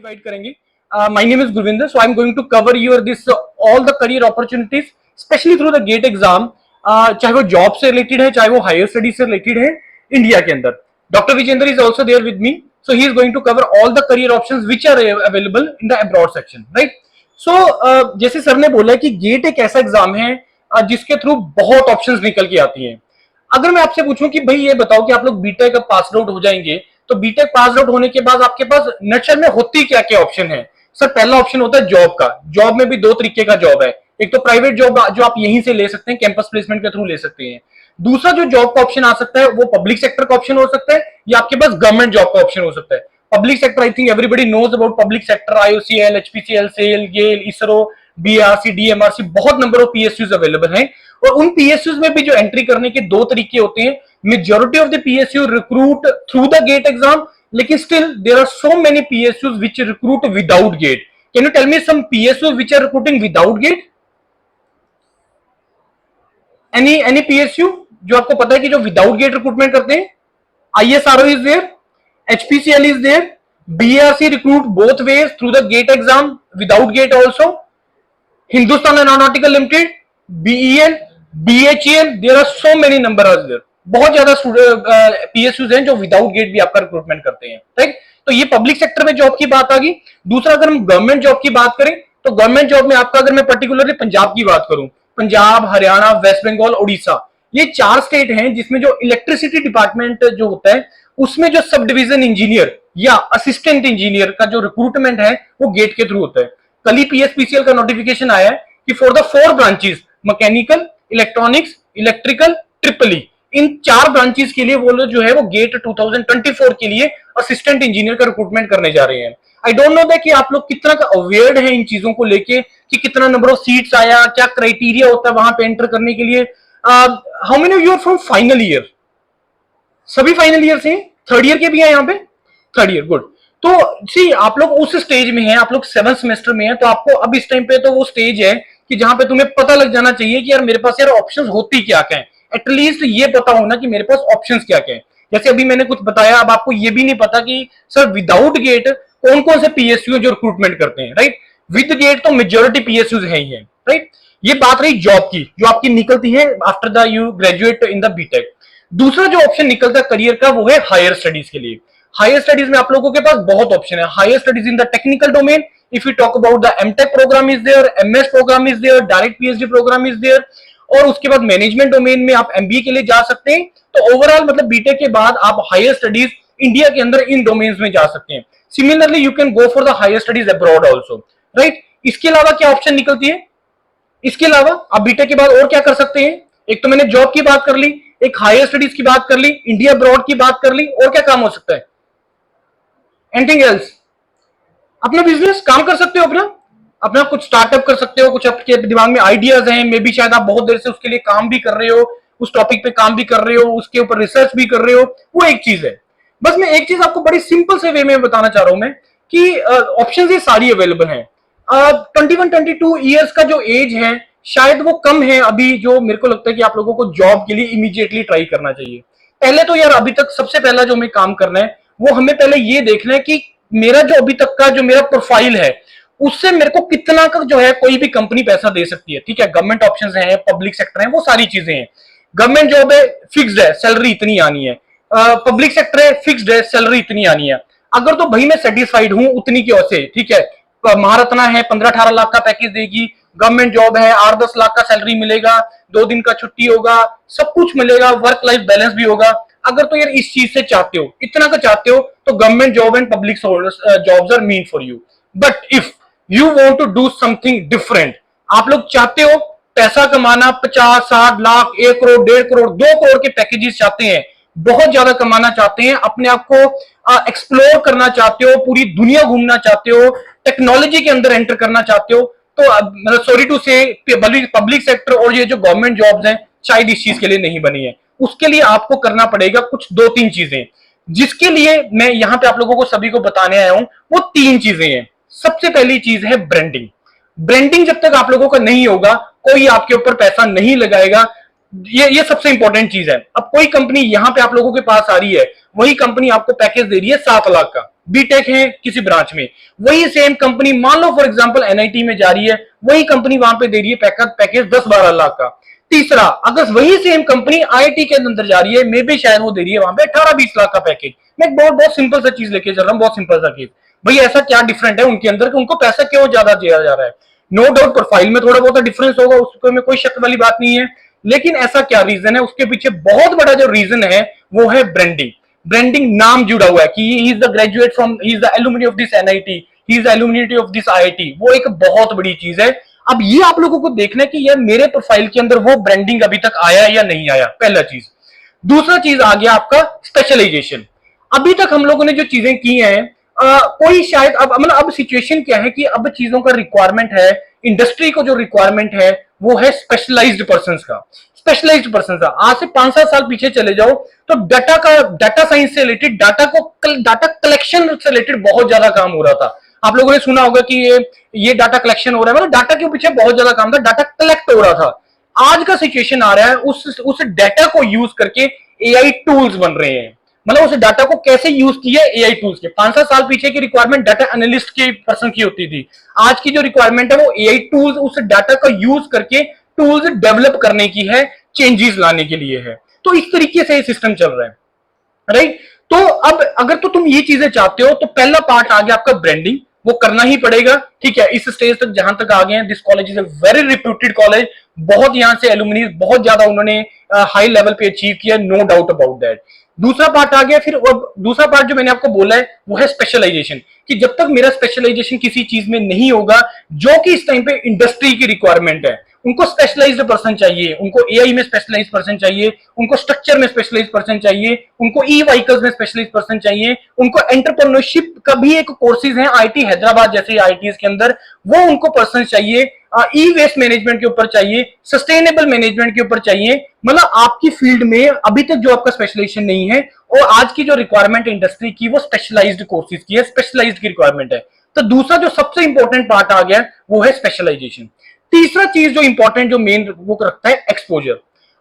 Provide करेंगे। My name is Gurvinder, so I am going to cover your this all the career opportunities specially through the GATE exam, चाहे वो job से related है, चाहे वो higher studies से related है इंडिया के अंदर। Doctor Vijendra is also there with me, so he is going to cover all the career options which are available in the abroad section, right? So जैसे sir ने बोला कि गेट एक ऐसा एग्जाम है जिसके थ्रू बहुत ऑप्शंस निकल के आती हैं। अगर मैं आपसे पूछूं कि भाई ये बताओ कि आप लोग बीटेक का पास आउट हो जाएंगे, तो बीटेक पास आउट होने के बाद आपके पास नक्शल में होती क्या क्या ऑप्शन है? सर पहला ऑप्शन होता है जॉब का। जॉब में भी दो तरीके का जॉब है, एक तो प्राइवेट जॉब जो आप यहीं से ले सकते हैं, कैंपस प्लेसमेंट के थ्रू ले सकते हैं। दूसरा जो जॉब का ऑप्शन आ सकता है वो पब्लिक सेक्टर का ऑप्शन हो सकता है, या आपके पास गवर्नमेंट जॉब का ऑप्शन हो सकता है। Public sector, I think everybody knows about public sector, IOCL, HPCL, SAIL, GAIL, ISRO, BRC, DMRC, बहुत नंबर ऑफ पीएसयूज अवेलेबल हैं। और उन पीएसयूज में भी जो एंट्री करने के दो तरीके होते हैं। Majority of the PSU recruit through the GATE exam, लेकिन still there are so many PSUs which recruit without GATE. Can you tell me some PSUs which are recruiting without GATE? Any PSU जो आपको पता है कि जो without gate recruitment करते हैं? ISRO is there, HPCL is there, BRC recruit both ways through the GATE exam without GATE also, Hindustan Aeronautical Limited, BEL, BHEL, there are so many number are there। बहुत ज्यादा पीएसयूज हैं जो without gate भी आपका recruitment करते हैं, right? तो ये पब्लिक सेक्टर में जॉब की बात आ गई। दूसरा अगर हम गवर्नमेंट जॉब की बात करें, तो गवर्नमेंट जॉब में आपका, अगर मैं पर्टिकुलरली पंजाब की बात करूं, पंजाब, हरियाणा, वेस्ट बंगाल, उड़ीसा, ये चार स्टेट हैं जिसमें जो इलेक्ट्रिसिटी डिपार्टमेंट जो होता है उसमें जो सब डिवीजन इंजीनियर या असिस्टेंट इंजीनियर का जो रिक्रूटमेंट है वो गेट के थ्रू होता है। कल ही पीएसपीसीएल का नोटिफिकेशन आया है कि for the 4 branches, mechanical, electronics, electrical, triple E, in 4 branches के लिए वो लोग जो है वो गेट 2024 के लिए असिस्टेंट इंजीनियर का रिक्रूटमेंट करने जा रहे हैं। आई डोंट नो दैट कि आप लोग कितना का अवेयर्ड है इन चीजों को लेके, कि कितना नंबर ऑफ सीट्स आया, क्या क्राइटेरिया होता है वहां पे एंटर करने के लिए। How many of you are from final year? सभी फाइनल ईयर से? थर्ड ईयर के भी हैं यहाँ पे? Third year, good. तो सी आप लोग उस स्टेज में हैं, आप लोग 7th सेमेस्टर में हैं, तो आपको अब इस टाइम पे तो वो स्टेज है कि जहां पे तुम्हें पता लग जाना चाहिए कि यार मेरे पास यार ऑप्शंस होती क्या क्या है। एटलीस्ट ये पता होना कि मेरे पास ऑप्शंस क्या क्या है। जैसे अभी मैंने कुछ बताया, अब आपको ये भी नहीं पता कि सर विदाउट गेट कौन कौन से पीएसयू जो रिक्रूटमेंट करते हैं, राइट? विद गेट तो मेजोरिटी पीएसयू है ही है, राइट? ये बात रही जॉब की जो आपकी निकलती है after the you graduate in the BTech. दूसरा जो ऑप्शन निकलता है करियर का वो है हायर स्टडीज के लिए। हायर स्टडीज में आप लोगों के पास बहुत ऑप्शन है। Higher studies in the technical domain, if you talk about the MTech programme is there, MS programme is there, direct PhD programme is there, और उसके बाद मैनेजमेंट डोमेन में आप एमबीए के लिए जा सकते हैं। तो ओवरऑल मतलब बीटेक के बाद आप हायर स्टडीज इंडिया के अंदर इन डोमेन्स में जा सकते हैं। Similarly you can go for the higher studies abroad also, right? इसके अलावा क्या ऑप्शन निकलती है? इसके अलावा आप बीटेक के बाद और क्या कर सकते हैं? एक तो मैंने जॉब की बात कर ली, एक हायर स्टडीज की बात कर ली, इंडिया अब्रॉड की बात कर ली, और क्या काम हो सकता है? Anything else? अपना बिजनेस काम कर सकते हो, अपना कुछ स्टार्टअप कर सकते हो, कुछ आपके दिमाग में आइडियाज हैं, मे बी शायद आप बहुत देर से उसके लिए काम भी कर रहे हो, उस टॉपिक पे काम भी कर रहे हो, उसके ऊपर रिसर्च भी कर रहे हो, वो एक चीज है। बस मैं एक चीज आपको बड़ी सिंपल से वे में बताना चाह रहा हूं मैं कि ऑप्शंस ये सारी अवेलेबल हैं। 21-22 ईयर्स का जो एज है शायद वो कम है अभी, जो मेरे को लगता है कि आप लोगों को जॉब के लिए इमीडिएटली ट्राई करना चाहिए। पहले तो यार अभी तक सबसे पहला जो हमें काम करना है वो हमें पहले ये देखना है कि मेरा जो अभी तक का जो मेरा प्रोफाइल है उससे मेरे को कितना का जो है कोई भी कंपनी पैसा दे सकती है। ठीक है, गवर्नमेंट ऑप्शंस हैं, पब्लिक सेक्टर है, वो सारी चीजें हैं। गवर्नमेंट जॉब है, फिक्स्ड है, सैलरी इतनी आनी है। पब्लिक सेक्टर है, फिक्स्ड है, सैलरी इतनी आनी है। अगर तो भाई मैं सेटिस्फाइड हूं उतनी की से, ठीक है, महारत्ना है 15-18 लाख का पैकेज देगी, गवर्नमेंट जॉब है 8-10 लाख का सैलरी मिलेगा, 2 दिन का छुट्टी होगा, सब कुछ मिलेगा, वर्क लाइफ बैलेंस भी होगा। अगर तो यार इस चीज से चाहते हो, इतना का चाहते हो, तो government job and public jobs are mean for you. But if you want to do something different, आप लोग चाहते हो पैसा कमाना, 50-60 लाख, 1 करोड़, 1.5 करोड़, 2 करोड़ के पैकेजेस चाहते हैं, बहुत ज्यादा कमाना चाहते हैं, अपने आप को एक्सप्लोर करना चाहते हो, पूरी दुनिया घूमना चाहते हो, टेक्नोलॉजी के अंदर एंटर करना चाहते हो, तो मतलब सॉरी टू से पब्लिक सेक्टर और ये जो गवर्नमेंट जॉब्स हैं शायद इस चीज के लिए नहीं बनी है। उसके लिए आपको करना पड़ेगा कुछ 2-3 चीजें, जिसके लिए मैं यहां पे आप लोगों को सभी को बताने आया हूं। वो 3 चीजें हैं। सबसे पहली चीज है ब्रांडिंग। ब्रांडिंग जब तक आप लोगों का नहीं होगा कोई आपके ऊपर पैसा नहीं लगाएगा। ये सबसे इंपॉर्टेंट चीज है। अब कोई कंपनी यहां पे आप लोगों के पास आ रही है, वही कंपनी आपको पैकेज दे रही है 7 लाख का, बीटेक है किसी ब्रांच में, वही सेम कंपनी मान लो फॉर एग्जांपल एनआईटी में जा रही है, वही कंपनी वहां पे दे रही है पैकेज 10-12 लाख का। तीसरा, अगर वही सेम कंपनी आईआईटी के अंदर जा रही है, मे भी शायद वो दे रही है वहां पे 18-20 लाख का पैकेज। मैं एक बहुत बहुत सिंपल सा चीज लेके चल रहा हूँ, बहुत सिंपल सा केस। भाई ऐसा क्या डिफरेंट है उनके अंदर कि उनको पैसा क्यों ज्यादा दिया जा रहा है? नो डाउट प्रोफाइल में थोड़ा बहुत डिफरेंस होगा, उसको में कोई शक वाली बात नहीं है, लेकिन ऐसा क्या रीजन है? उसके पीछे बहुत बड़ा जो रीजन है वो है ब्रांडिंग। ब्रांडिंग नाम जुड़ा हुआ है कि he is the graduate from, he is the alumni of this NIT, he is the alumni of this IIT, वो एक बहुत बड़ी चीज है। अब ये आप लोगों को देखना है कि यार मेरे प्रोफाइल के अंदर वो ब्रांडिंग अभी तक आया या नहीं आया, पहला चीज। दूसरा चीज आ गया आपका स्पेशलाइजेशन। अभी तक हम लोगों ने जो चीजें की हैं, कोई शायद अब मतलब अब सिचुएशन क्या है कि अब चीजों का रिक्वायरमेंट है, इंडस्ट्री को जो रिक्वायरमेंट है वो है स्पेशलाइज्ड पर्संस का। स्पेशलाइज्ड पर्सन का आज से 5-7 साल पीछे चले जाओ तो डाटा साइंस से रिलेटेड, डाटा कलेक्शन से रिलेटेड बहुत ज्यादा काम हो रहा था। आप लोगों ने सुना होगा कि ये डाटा कलेक्शन हो रहा है, मतलब डाटा के पीछे बहुत ज्यादा काम था, डाटा कलेक्ट हो रहा था। आज का सिचुएशन आ रहा है उस डाटा को यूज करके एआई टूल्स बन रहे हैं। मतलब उस डाटा को कैसे यूज किया एआई टूल्स के। 5-7 साल पीछे की रिक्वायरमेंट डाटा एनालिस्ट के पर्सन की होती थी, आज की जो रिक्वायरमेंट है वो एआई टूल्स उस डाटा का यूज करके टूल्स डेवलप करने की है, चेंजेस लाने के लिए है। तो इस तरीके से ये सिस्टम चल रहा है, राइट। तो अब अगर तो तुम ये चीजें चाहते हो तो पहला पार्ट आ गया आपका ब्रांडिंग, वो करना ही पड़ेगा, ठीक है। इस स्टेज तक जहां तक आ गए हैं, this college is a very reputed college, बहुत यहां से एलुमनी बहुत ज्यादा उन्होंने हाई लेवल पे अचीव किया, नो डाउट अबाउट दैट। दूसरा पार्ट आ गया फिर, और दूसरा पार्ट जो मैंने आपको बोला है वो है स्पेशलाइजेशन, कि जब तक मेरा स्पेशलाइजेशन किसी चीज में नहीं होगा जो कि इस टाइम पे इंडस्ट्री की रिक्वायरमेंट है, उनको स्पेशलाइज्ड पर्सन चाहिए, उनको एआई में स्पेशलाइज्ड पर्सन चाहिए, उनको स्ट्रक्चर में स्पेशलाइज्ड पर्सन चाहिए, उनको ई व्हीकल्स में स्पेशलाइज्ड पर्सन चाहिए, उनको एंटरप्रेन्योरशिप का भी एक कोर्सेज हैं आईटी हैदराबाद जैसे आईटीज के अंदर, वो उनको पर्सन चाहिए, ई वेस्ट मैनेजमेंट के ऊपर चाहिए, सस्टेनेबल मैनेजमेंट के ऊपर चाहिए। मतलब आपकी फील्ड में अभी तक जो आपका स्पेशलाइजेशन नहीं है, और आज की जो रिक्वायरमेंट है इंडस्ट्री की वो स्पेशलाइज्ड कोर्सेज की है, स्पेशलाइज्ड की रिक्वायरमेंट है। तो दूसरा जो सबसे इंपॉर्टेंट पार्ट आ गया वो है स्पेशलाइजेशन। तीसरा चीज जो इंपॉर्टेंट जो मेन वो रखता है एक्सपोजर।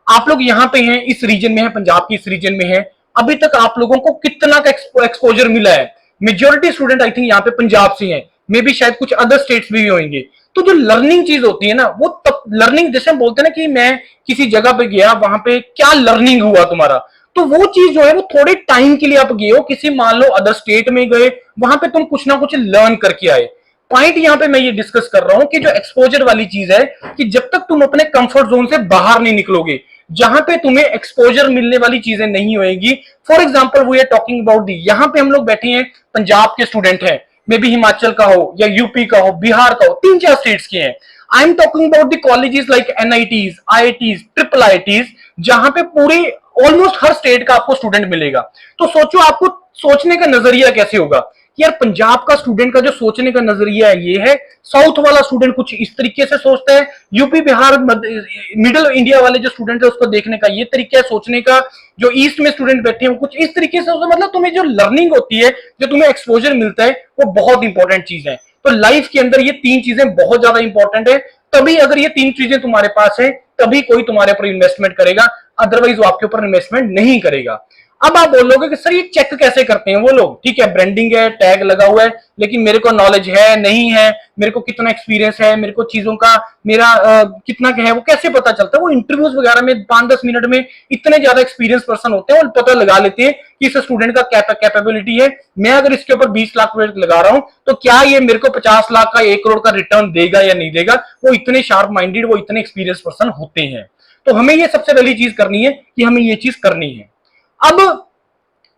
आप लोग यहां पे हैं, इस रीजन में है, पंजाब की इस रीजन में है, अभी तक आप लोगों को कितना का एक्सपोजर मिला है? मेजोरिटी स्टूडेंट आई थिंक यहाँ पे पंजाब से हैं, मे बी शायद कुछ अदर स्टेट्स भी होंगे। तो जो लर्निंग चीज होती है ना, वो तब लर्निंग, जैसे हम बोलते हैं ना कि मैं किसी जगह पे गया, वहां पे क्या लर्निंग हुआ तुम्हारा, तो वो चीज जो है वो थोड़े टाइम के लिए आप गए हो, किसी मान लो अदर स्टेट में गए, वहां पे तुम कुछ ना कुछ लर्न करके आए। पॉइंट यहां पे मैं ये डिस्कस कर रहा हूं कि जो एक्सपोजर वाली चीज है, कि जब तक तुम अपने कंफर्ट जोन से बाहर नहीं निकलोगे, जहां पे तुम्हें एक्सपोजर मिलने वाली चीजें नहीं होएगी। For example we are talking about the, यहां पे हम लोग बैठे हैं, पंजाब के स्टूडेंट हैं, मे बी हिमाचल का हो या यूपी का हो, बिहार का हो, 3-4 स्टेट्स के हैं। I am talking about the colleges like NITs, IITs, triple IITs, जहां पे पूरे ऑलमोस्ट हर स्टेट का आपको स्टूडेंट मिलेगा। तो सोचो आपको सोचने का नजरिया कैसे होगा कि यार पंजाब का स्टूडेंट का जो सोचने का नजरिया है ये है, साउथ वाला स्टूडेंट कुछ इस तरीके से सोचता है, यूपी बिहार मिडिल इंडिया वाले जो स्टूडेंट है उसको देखने का ये तरीका है सोचने का, जो ईस्ट में स्टूडेंट बैठे हैं वो कुछ इस तरीके से। मतलब तुम्हें जो लर्निंग होती है, जो तुम्हें एक्सपोजर मिलता है, वो बहुत इंपॉर्टेंट चीज है। तो लाइफ के अंदर ये 3 चीजें बहुत ज्यादा इंपॉर्टेंट है। तभी अगर ये 3 चीजें तुम्हारे पास है तभी कोई तुम्हारे ऊपर इन्वेस्टमेंट करेगा, अदरवाइज वो आपके ऊपर इन्वेस्टमेंट नहीं करेगा। अब आप बोलोगे कि सर ये चेक कैसे करते हैं वो लोग? ठीक है, ब्रांडिंग है, टैग लगा हुआ है, लेकिन मेरे को नॉलेज है नहीं है, मेरे को कितना एक्सपीरियंस है, मेरे को चीजों का मेरा कितना क्या है, वो कैसे पता चलता है? वो इंटरव्यूज वगैरह में 5-10 मिनट में इतने ज्यादा एक्सपीरियंस पर्सन होते हैं और पता लगा लेते हैं कि इस स्टूडेंट का कैपेबिलिटी है। मैं अगर इसके ऊपर 20 लाख रुपए लगा रहा हूं तो क्या ये मेरे को 50 लाख का 1 करोड़ का रिटर्न देगा या नहीं देगा? वो इतने शार्प माइंडेड, वो इतने एक्सपीरियंस पर्सन होते हैं। तो हमें ये सबसे पहली चीज करनी है कि हमें ये चीज करनी है। अब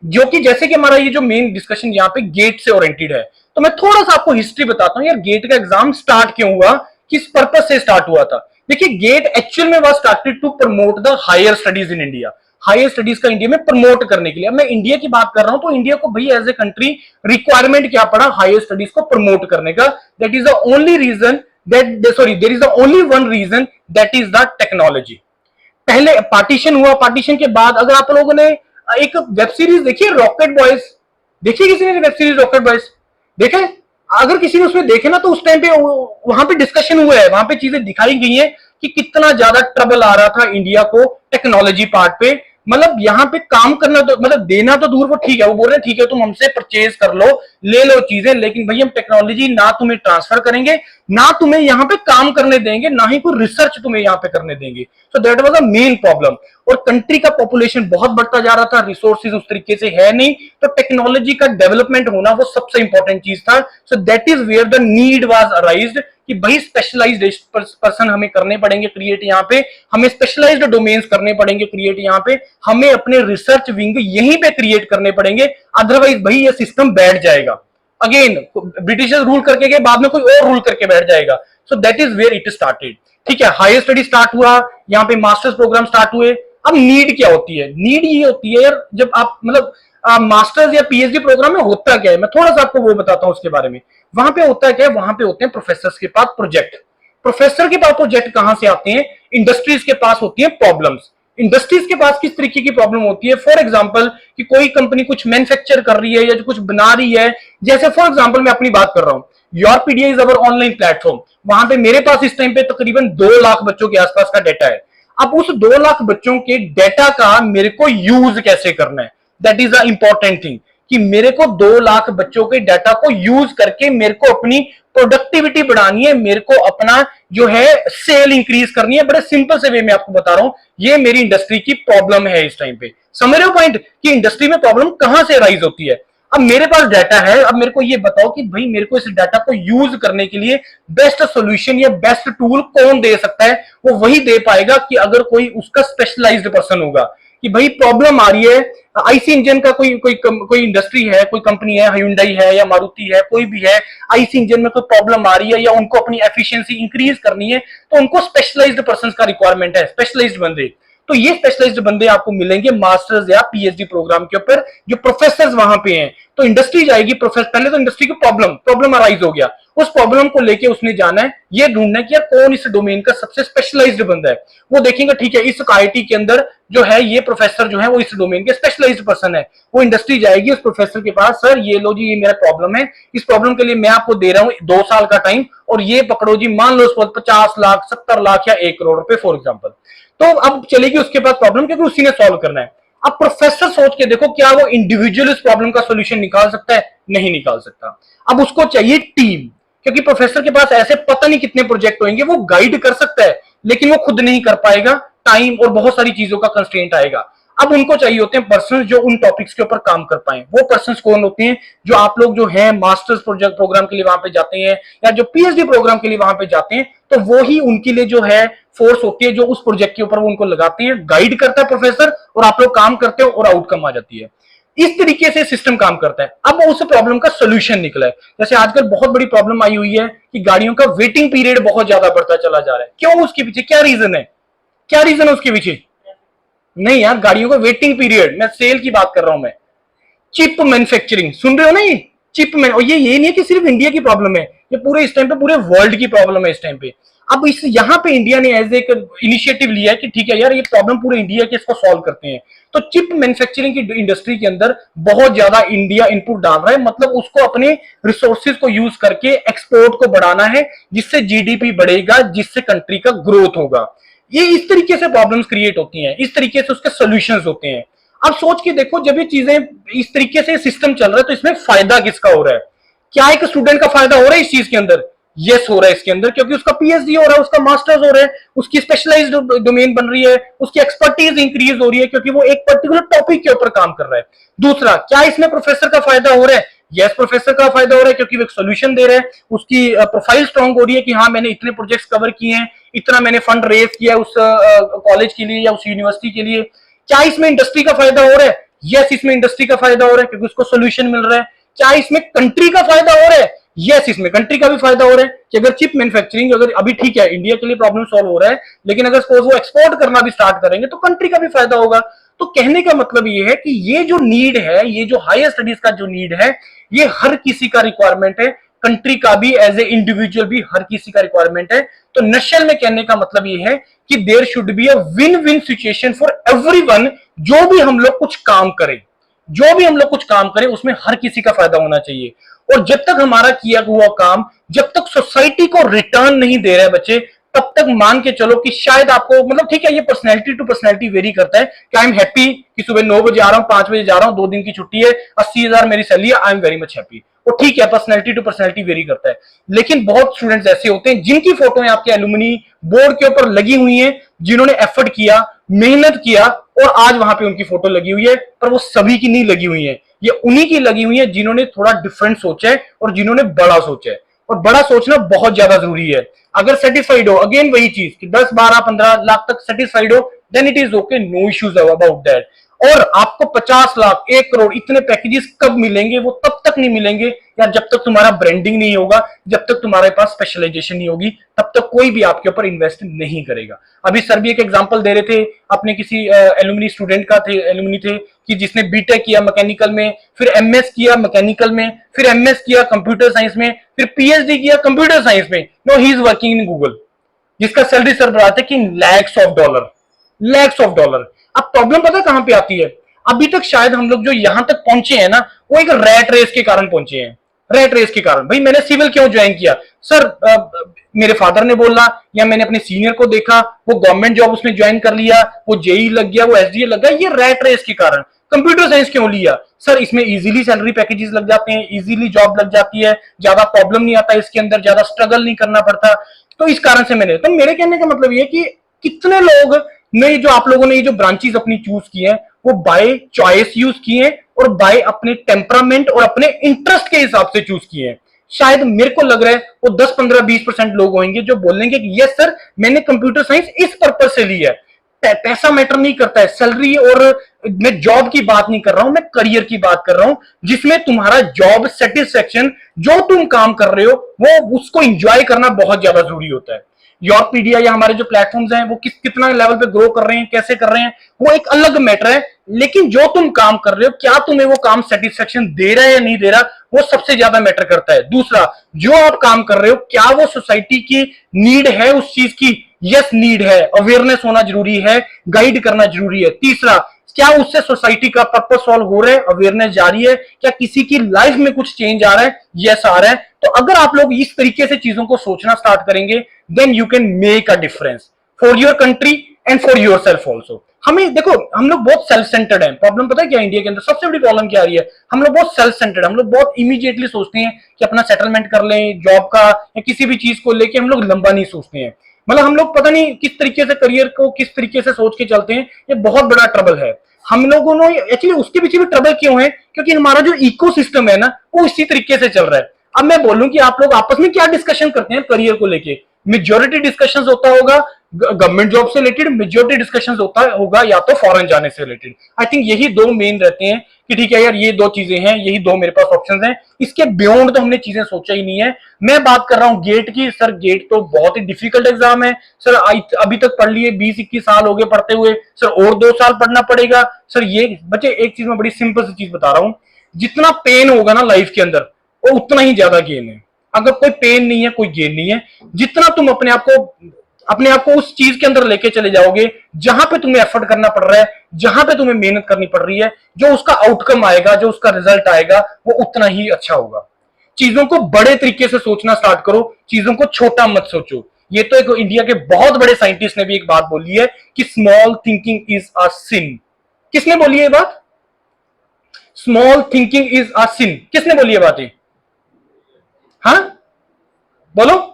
जो कि जैसे कि हमारा ये जो मेन डिस्कशन यहाँ पे गेट से ओरिएंटेड है, तो मैं थोड़ा सा आपको हिस्ट्री बताता हूँ यार, गेट का एग्जाम स्टार्ट क्यों हुआ, किस पर्पस से स्टार्ट हुआ था। देखिए, गेट एक्चुअल में was started to promote the higher studies in India, higher studies का इंडिया में प्रमोट करने के लिए। अब मैं इंडिया की बात कर रहा हूं तो इंडिया को भाई एज ए कंट्री रिक्वायरमेंट क्या पड़ा, हायर स्टडीज को प्रमोट करने का। That is the only reason there is the only one reason, that is the technology. पहले पार्टीशन हुआ, पार्टीशन के बाद अगर आप लोगों ने एक वेब सीरीज देखी है रॉकेट बॉयज, देखिए किसी ने वेब सीरीज रॉकेट बॉयज देखे? अगर किसी ने उसमें देखे ना तो उस टाइम पे वहां पे डिस्कशन हुआ है, वहां पे चीजें दिखाई गई हैं कि कितना ज्यादा ट्रबल आ रहा था इंडिया को टेक्नोलॉजी पार्ट पे। मतलब यहाँ पे काम करना तो मतलब देना तो दूर, वो ठीक है, वो बोल रहे हैं ठीक है तुम हमसे परचेज कर लो, ले लो चीजें, लेकिन भाई हम टेक्नोलॉजी ना तुम्हें ट्रांसफर करेंगे, ना तुम्हें यहाँ पे काम करने देंगे, ना ही कोई रिसर्च तुम्हें यहाँ पे करने देंगे। So that was a main problem. और कंट्री का पॉपुलेशन बहुत बढ़ता जा रहा था, रिसोर्सेज उस तरीके से है नहीं, तो टेक्नोलॉजी का डेवलपमेंट होना वो सबसे इंपॉर्टेंट चीज था। So that is where the need was arised कि भाई स्पेशलाइज्ड पर्सन हमें करने पड़ेंगे क्रिएट यहाँ पे, हमें स्पेशलाइज्ड डोमेन्स करने पड़ेंगे क्रिएट यहाँ पे, हमें अपने रिसर्च विंग यहीं पे क्रिएट करने पड़ेंगे, अदरवाइज भाई ये सिस्टम बैठ जाएगा। अगेन ब्रिटिशर्स रूल करके गए, बाद में कोई और रूल करके बैठ जाएगा। So that is where it started. ठीक है, हायर स्टडी स्टार्ट हुआ, यहाँ पे मास्टर्स प्रोग्राम स्टार्ट हुए। अब नीड क्या होती है? नीड ये होती है यार, जब आप मतलब मास्टर्स या पीएचडी प्रोग्राम में होता क्या है, मैं थोड़ा सा आपको वो बताता हूं उसके बारे में। वहां पे होता क्या है, वहां पे होते हैं प्रोफेसर के पास प्रोजेक्ट। प्रोफेसर के पास प्रोजेक्ट कहां से आते हैं? इंडस्ट्रीज के पास होती है प्रॉब्लम्स। इंडस्ट्रीज के पास किस तरीके की प्रॉब्लम होती है? फॉर एग्जांपल कि कोई कंपनी कुछ मैन्युफैक्चर कर रही है या जो कुछ बना रही है, जैसे फॉर एग्जांपल मैं अपनी बात कर रहा हूं, योरपीडिया इज अवर ऑनलाइन प्लेटफॉर्म। वहां पे मेरे पास इस टाइम पे तकरीबन 2 लाख बच्चों के आसपास का डेटा है। अब उस 2 लाख बच्चों के डेटा का मेरे को यूज कैसे करना है, that is the important thing. कि मेरे को 2 लाख बच्चों के डाटा को यूज करके मेरे को अपनी प्रोडक्टिविटी बढ़ानी है, मेरे को अपना जो है सेल इंक्रीज करनी है। बड़े सिंपल से वे मैं आपको बता रहा हूं, ये मेरी इंडस्ट्री की प्रॉब्लम है इस टाइम पे। समझ रहे हो पॉइंट कि इंडस्ट्री में प्रॉब्लम कहां से राइज होती है? अब मेरे पास डाटा है, अब मेरे को ये बताओ कि भाई मेरे को इस डाटा को यूज करने के लिए बेस्ट सॉल्यूशन या बेस्ट टूल कौन दे सकता है? वो वही दे पाएगा कि अगर कोई उसका स्पेशलाइज्ड पर्सन होगा। कि भाई प्रॉब्लम आ रही है, आईसी इंजन का कोई इंडस्ट्री है, कोई कंपनी है, Hyundai है या मारुति है, कोई भी है, आईसी इंजन में कोई प्रॉब्लम आ रही है या उनको अपनी एफिशिएंसी इंक्रीज करनी है, तो उनको स्पेशलाइज्ड पर्सन का रिक्वायरमेंट है, स्पेशलाइज्ड बंदे। तो ये स्पेशलाइज्ड बंदे आपको मिलेंगे मास्टर्स या पीएचडी प्रोग्राम के ऊपर, जो प्रोफेसर वहां पे हैं। तो इंडस्ट्री जाएगी, प्रोफेसर पहले तो इंडस्ट्री की प्रॉब्लम अराइज हो गया, उस प्रॉब्लम को लेके उसने जाना है, ये ढूंढना है कि यार कौन इस डोमेन का सबसे स्पेशलाइज्ड बंदा है। वो देखेंगे ठीक है इस आईआईटी के अंदर जो है ये प्रोफेसर जो है वो इस डोमेन के स्पेशलाइज्ड पर्सन है। वो इंडस्ट्री जाएगी उस प्रोफेसर के पास, सर ये लो जी ये मेरा प्रॉब्लम है, इस प्रॉब्लम के लिए मैं आपको दे रहा हूं 2 साल का टाइम, और ये पकड़ो जी, मान लो 50 लाख 70 लाख या 1 करोड़ रुपए फॉर एग्जाम्पल। तो अब चलेगी उसके पास प्रॉब्लम, क्योंकि उसी ने सॉल्व करना है। अब प्रोफेसर सोच के देखो, क्या वो इंडिविजुअल इस प्रॉब्लम का सॉल्यूशन निकाल सकता है? नहीं निकाल सकता। अब उसको चाहिए टीम, क्योंकि प्रोफेसर के पास ऐसे पता नहीं कितने प्रोजेक्ट होंगे, वो गाइड कर सकता है लेकिन वो खुद नहीं कर पाएगा, टाइम और बहुत सारी चीजों का कंस्ट्रेंट आएगा। अब उनको चाहिए होते हैं पर्सन जो उन टॉपिक्स के ऊपर काम कर पाए। वो पर्सन कौन होते हैं? जो आप लोग जो है मास्टर्स प्रोजेक्ट प्रोग्राम के लिए वहां पे जाते हैं या जो पीएचडी प्रोग्राम के लिए वहां पे जाते हैं, तो वो ही उनके लिए जो है फोर्स होती है, जो उस प्रोजेक्ट के ऊपर वो उनको लगाते हैं, गाइड करता है प्रोफेसर, और आप लोग काम करते हो और आउटकम आ जाती है। इस तरीके से सिस्टम काम करता है। अब उस प्रॉब्लम का सोल्यूशन निकला है। जैसे आजकल बहुत बड़ी प्रॉब्लम आई हुई है कि गाड़ियों का वेटिंग पीरियड बहुत ज्यादा बढ़ता चला जा रहा है। क्यों? उसके पीछे क्या रीजन है? क्या रीजन है उसके पीछे? नहीं यार, गाड़ियों का वेटिंग पीरियड, मैं सेल की बात कर रहा हूं। मैं चिप मैन्युफैक्चरिंग, सुन रहे हो ना? ये चिप मैन, और ये नहीं है कि सिर्फ इंडिया की प्रॉब्लम है, ये पूरे इस टाइम पे पूरे वर्ल्ड की प्रॉब्लम है इस टाइम पे। अब इस यहाँ पे इंडिया ने एज एक इनिशिएटिव लिया है कि ठीक है यार ये प्रॉब्लम पूरे इंडिया की, इसको सॉल्व करते हैं। तो चिप मैन्युफैक्चरिंग की इंडस्ट्री के अंदर बहुत ज्यादा इंडिया इनपुट डाल रहा है, मतलब उसको अपने रिसोर्सेज को यूज करके एक्सपोर्ट को बढ़ाना है, जिससे जीडीपी बढ़ेगा, जिससे कंट्री का ग्रोथ होगा। ये इस तरीके से प्रॉब्लम्स क्रिएट होती हैं, इस तरीके से उसके सॉल्यूशंस होते हैं। अब सोच के देखो, जब ये चीजें इस तरीके से सिस्टम चल रहा है तो इसमें फायदा किसका हो रहा है? क्या एक स्टूडेंट का फायदा हो रहा है इस चीज के अंदर? यस हो रहा है इसके अंदर, क्योंकि उसका पीएचडी हो रहा है, उसका मास्टर्स हो रहा है, उसकी स्पेशलाइज्ड डोमेन बन रही है, उसकी एक्सपर्टीज इंक्रीज हो रही है, क्योंकि वो एक पर्टिकुलर टॉपिक के ऊपर काम कर रहा है। दूसरा, क्या इसमें प्रोफेसर का फायदा हो रहा है? यस, प्रोफेसर का फायदा हो रहा है, क्योंकि वो एक सोल्यूशन दे रहा है, उसकी प्रोफाइल स्ट्रांग हो रही है कि हाँ मैंने इतने प्रोजेक्ट्स कवर किए हैं, इतना मैंने फंड रेज किया उस कॉलेज के लिए या उस यूनिवर्सिटी के लिए। क्या इसमें इंडस्ट्री का फायदा हो रहा है? यस, इसमें इंडस्ट्री का फायदा हो रहा है, क्योंकि उसको सोल्यूशन मिल रहा है। क्या इसमें कंट्री का फायदा हो रहा है? यस, इसमें कंट्री का भी फायदा हो रहा है कि अगर चिप मैन्युफैक्चरिंग, अगर अभी ठीक है इंडिया के लिए प्रॉब्लम सॉल्व हो रहा है, लेकिन अगर सपोज वो एक्सपोर्ट करना भी स्टार्ट करेंगे तो कंट्री का भी फायदा होगा। तो कहने का मतलब ये है कि ये जो नीड है, ये जो हायर स्टडीज का जो नीड है, ये हर किसी का रिक्वायरमेंट है, कंट्री का भी, एज ए इंडिविजुअल भी हर किसी का रिक्वायरमेंट है। तो नशल में कहने का मतलब ये है कि there should be a win win situation for everyone. जो भी हम लोग कुछ काम करें, जो भी हम लोग कुछ काम करें, उसमें हर किसी का फायदा होना चाहिए। और जब तक हमारा किया हुआ काम जब तक सोसाइटी को रिटर्न नहीं दे रहा है बच्चे, तब तक मान के चलो कि शायद आपको, मतलब ठीक है, ये पर्सनैलिटी टू पर्सनैलिटी वेरी करता है कि आई एम हैप्पी कि सुबह 9 बजे आ रहा हूं, 5 बजे जा रहा हूं, 2 दिन की छुट्टी है, 80,000 मेरी सैलरी है, I am very much happy. वो ठीक है, पर्सनैलिटी टू पर्सनैलिटी वेरी करता है। लेकिन बहुत स्टूडेंट्स ऐसे होते हैं जिनकी फोटो आपके एलुमनी बोर्ड के ऊपर लगी हुई है, जिन्होंने एफर्ट किया, मेहनत किया, और आज वहां पे उनकी फोटो लगी हुई है, पर वो सभी की नहीं लगी हुई है, ये उन्हीं की लगी हुई है जिन्होंने थोड़ा डिफरेंट सोचा है और जिन्होंने बड़ा सोचा है। और बड़ा सोचना बहुत ज्यादा जरूरी है। अगर सेटिस्फाइड हो, अगेन वही चीज कि 10 12 15 लाख तक सेटिस्फाइड हो, then it is okay, no issues about that. और आपको 50 लाख 1 करोड़ इतने पैकेजेस कब मिलेंगे? वो तब तक नहीं मिलेंगे यार जब तक तुम्हारा ब्रांडिंग नहीं होगा, जब तक तुम्हारे पास स्पेशलाइजेशन नहीं होगी, तब तक कोई भी आपके ऊपर इन्वेस्ट नहीं करेगा। अभी सर भी एक एग्जांपल दे रहे थे, अपने किसी एलुमनी स्टूडेंट का थे, एलुमनी थे कि जिसने बीटेक किया मैकेनिकल में, फिर एमएस किया मैकेनिकल में, फिर एमएस किया कंप्यूटर साइंस में, फिर पीएचडी किया कंप्यूटर साइंस में। No, he is working in Google, जिसका सैलरी सर बढ़ाते कि lakhs of dollar, lakhs of dollar. अब प्रॉब्लम पता है कहां पे आती है? अभी तक शायद हम लोग जो यहां तक पहुंचे हैं ना, वो एक रैट रेस के कारण पहुंचे हैं। रैट रेस के कारण, भाई मैंने सिविल क्यों ज्वाइन किया सर? मेरे फादर ने बोला, या मैंने अपने सीनियर को देखा, वो गवर्नमेंट जॉब उसमें ज्वाइन कर लिया, वो जेई लग गया, वो एसडीए लग गया, ये रैट रेस के कारण। कंप्यूटर साइंस क्यों लिया सर? इसमें इजीली सैलरी पैकेजेस लग जाते हैं, इजीली जॉब लग जाती है, ज्यादा प्रॉब्लम नहीं आता इसके अंदर, ज्यादा स्ट्रगल नहीं करना पड़ता। तो इस कारण से मैंने, तो मेरे कहने का मतलब ये कि कितने लोग ने, जो आप लोगों ने ये जो ब्रांचेस अपनी चूज की हैं, वो बाय चॉइस यूज किए हैं और बाय अपने टेम्परामेंट और अपने इंटरेस्ट के हिसाब से चूज किए हैं। शायद मेरे को लग रहा है वो 10 15 20% लोग होंगे जो बोलेंगे कि यस सर, मैंने कंप्यूटर साइंस इस पर्पज से ली है। पैसा मैटर नहीं करता है, सैलरी, और मैं जॉब की बात नहीं कर रहा हूं, मैं करियर की बात कर रहा हूं, जिसमें तुम्हारा जॉब सेटिस्फेक्शन, जो तुम काम कर रहे हो वो उसको एंजॉय करना बहुत ज्यादा जरूरी होता है। योरपीडिया या हमारे जो प्लेटफॉर्म्स हैं वो कितना लेवल पे ग्रो कर रहे हैं, कैसे कर रहे हैं, वो एक अलग मैटर है। लेकिन जो तुम काम कर रहे हो, क्या तुम्हें वो काम सेटिस्फेक्शन दे रहा है या नहीं दे रहा, वो सबसे ज्यादा मैटर करता है। दूसरा, जो आप काम कर रहे हो, क्या वो सोसाइटी की नीड है उस चीज की? यस, नीड है, अवेयरनेस होना जरूरी है, गाइड करना जरूरी है। तीसरा, क्या उससे सोसाइटी का पर्पस सॉल्व हो रहा है, अवेयरनेस जारी है, क्या किसी की लाइफ में कुछ चेंज आ रहा है? यस आ रहा है। तो अगर आप लोग इस तरीके से चीजों को सोचना स्टार्ट करेंगे, then you can make a difference for your country and for your self also. हमें देखो, हम लोग बहुत सेल्फ सेंटर्ड हैं। प्रॉब्लम पता है क्या इंडिया के अंदर सबसे बड़ी प्रॉब्लम क्या आ रही है? हम लोग बहुत सेल्फ सेंटर्ड, हम लोग बहुत इमीडिएटली सोचते हैं कि अपना सेटलमेंट कर लें जॉब का, या किसी भी चीज को लेके हम लोग लंबा नहीं सोचते हैं। मतलब हम लोग पता नहीं किस तरीके से करियर को किस तरीके से सोच के चलते हैं, ये बहुत बड़ा ट्रबल है। हम लोगों ने एक्चुअली उसके पीछे भी ट्रबल क्यों है? क्योंकि हमारा जो इकोसिस्टम है ना, वो इसी तरीके से चल रहा है। अब मैं बोलूं कि आप लोग आपस में क्या डिस्कशन करते हैं करियर को लेके? मेजोरिटी डिस्कशंस होता होगा गवर्नमेंट जॉब से रिलेटेड, मेजोरिटी डिस्कशंस होता होगा या तो फॉरेन जाने से रिलेटेड। आई थिंक यही दो मेन रहते हैं कि ठीक है यार, ये दो चीजें हैं, यही दो मेरे पास ऑप्शंस हैं, इसके बियॉन्ड तो हमने चीजें सोचा ही नहीं है। मैं बात कर रहा हूं गेट की। सर गेट तो बहुत ही डिफिकल्ट एग्जाम है सर, अभी तक पढ़ लिए, 20-21 साल हो गए पढ़ते हुए सर, और 2 साल पढ़ना पड़ेगा सर। ये बच्चे, एक चीज में बड़ी सिंपल सी चीज बता रहा हूं, जितना पेन होगा ना लाइफ के अंदर, वो उतना ही ज्यादा गेन है। अगर कोई पेन नहीं है, कोई गेन नहीं है। जितना तुम अपने आप को उस चीज के अंदर लेके चले जाओगे जहां पे तुम्हें एफर्ट करना पड़ रहा है, जहां पे तुम्हें मेहनत करनी पड़ रही है, जो उसका आउटकम आएगा, जो उसका रिजल्ट आएगा, वो उतना ही अच्छा होगा। चीजों को बड़े तरीके से सोचना स्टार्ट करो, चीजों को छोटा मत सोचो। ये तो एक इंडिया के बहुत बड़े साइंटिस्ट ने भी एक बात बोली है कि स्मॉल थिंकिंग इज अ सिन। किसने बोली है ये बात? स्मॉल थिंकिंग इज अ सिन। किसने बोली है बात? हाँ बोलो।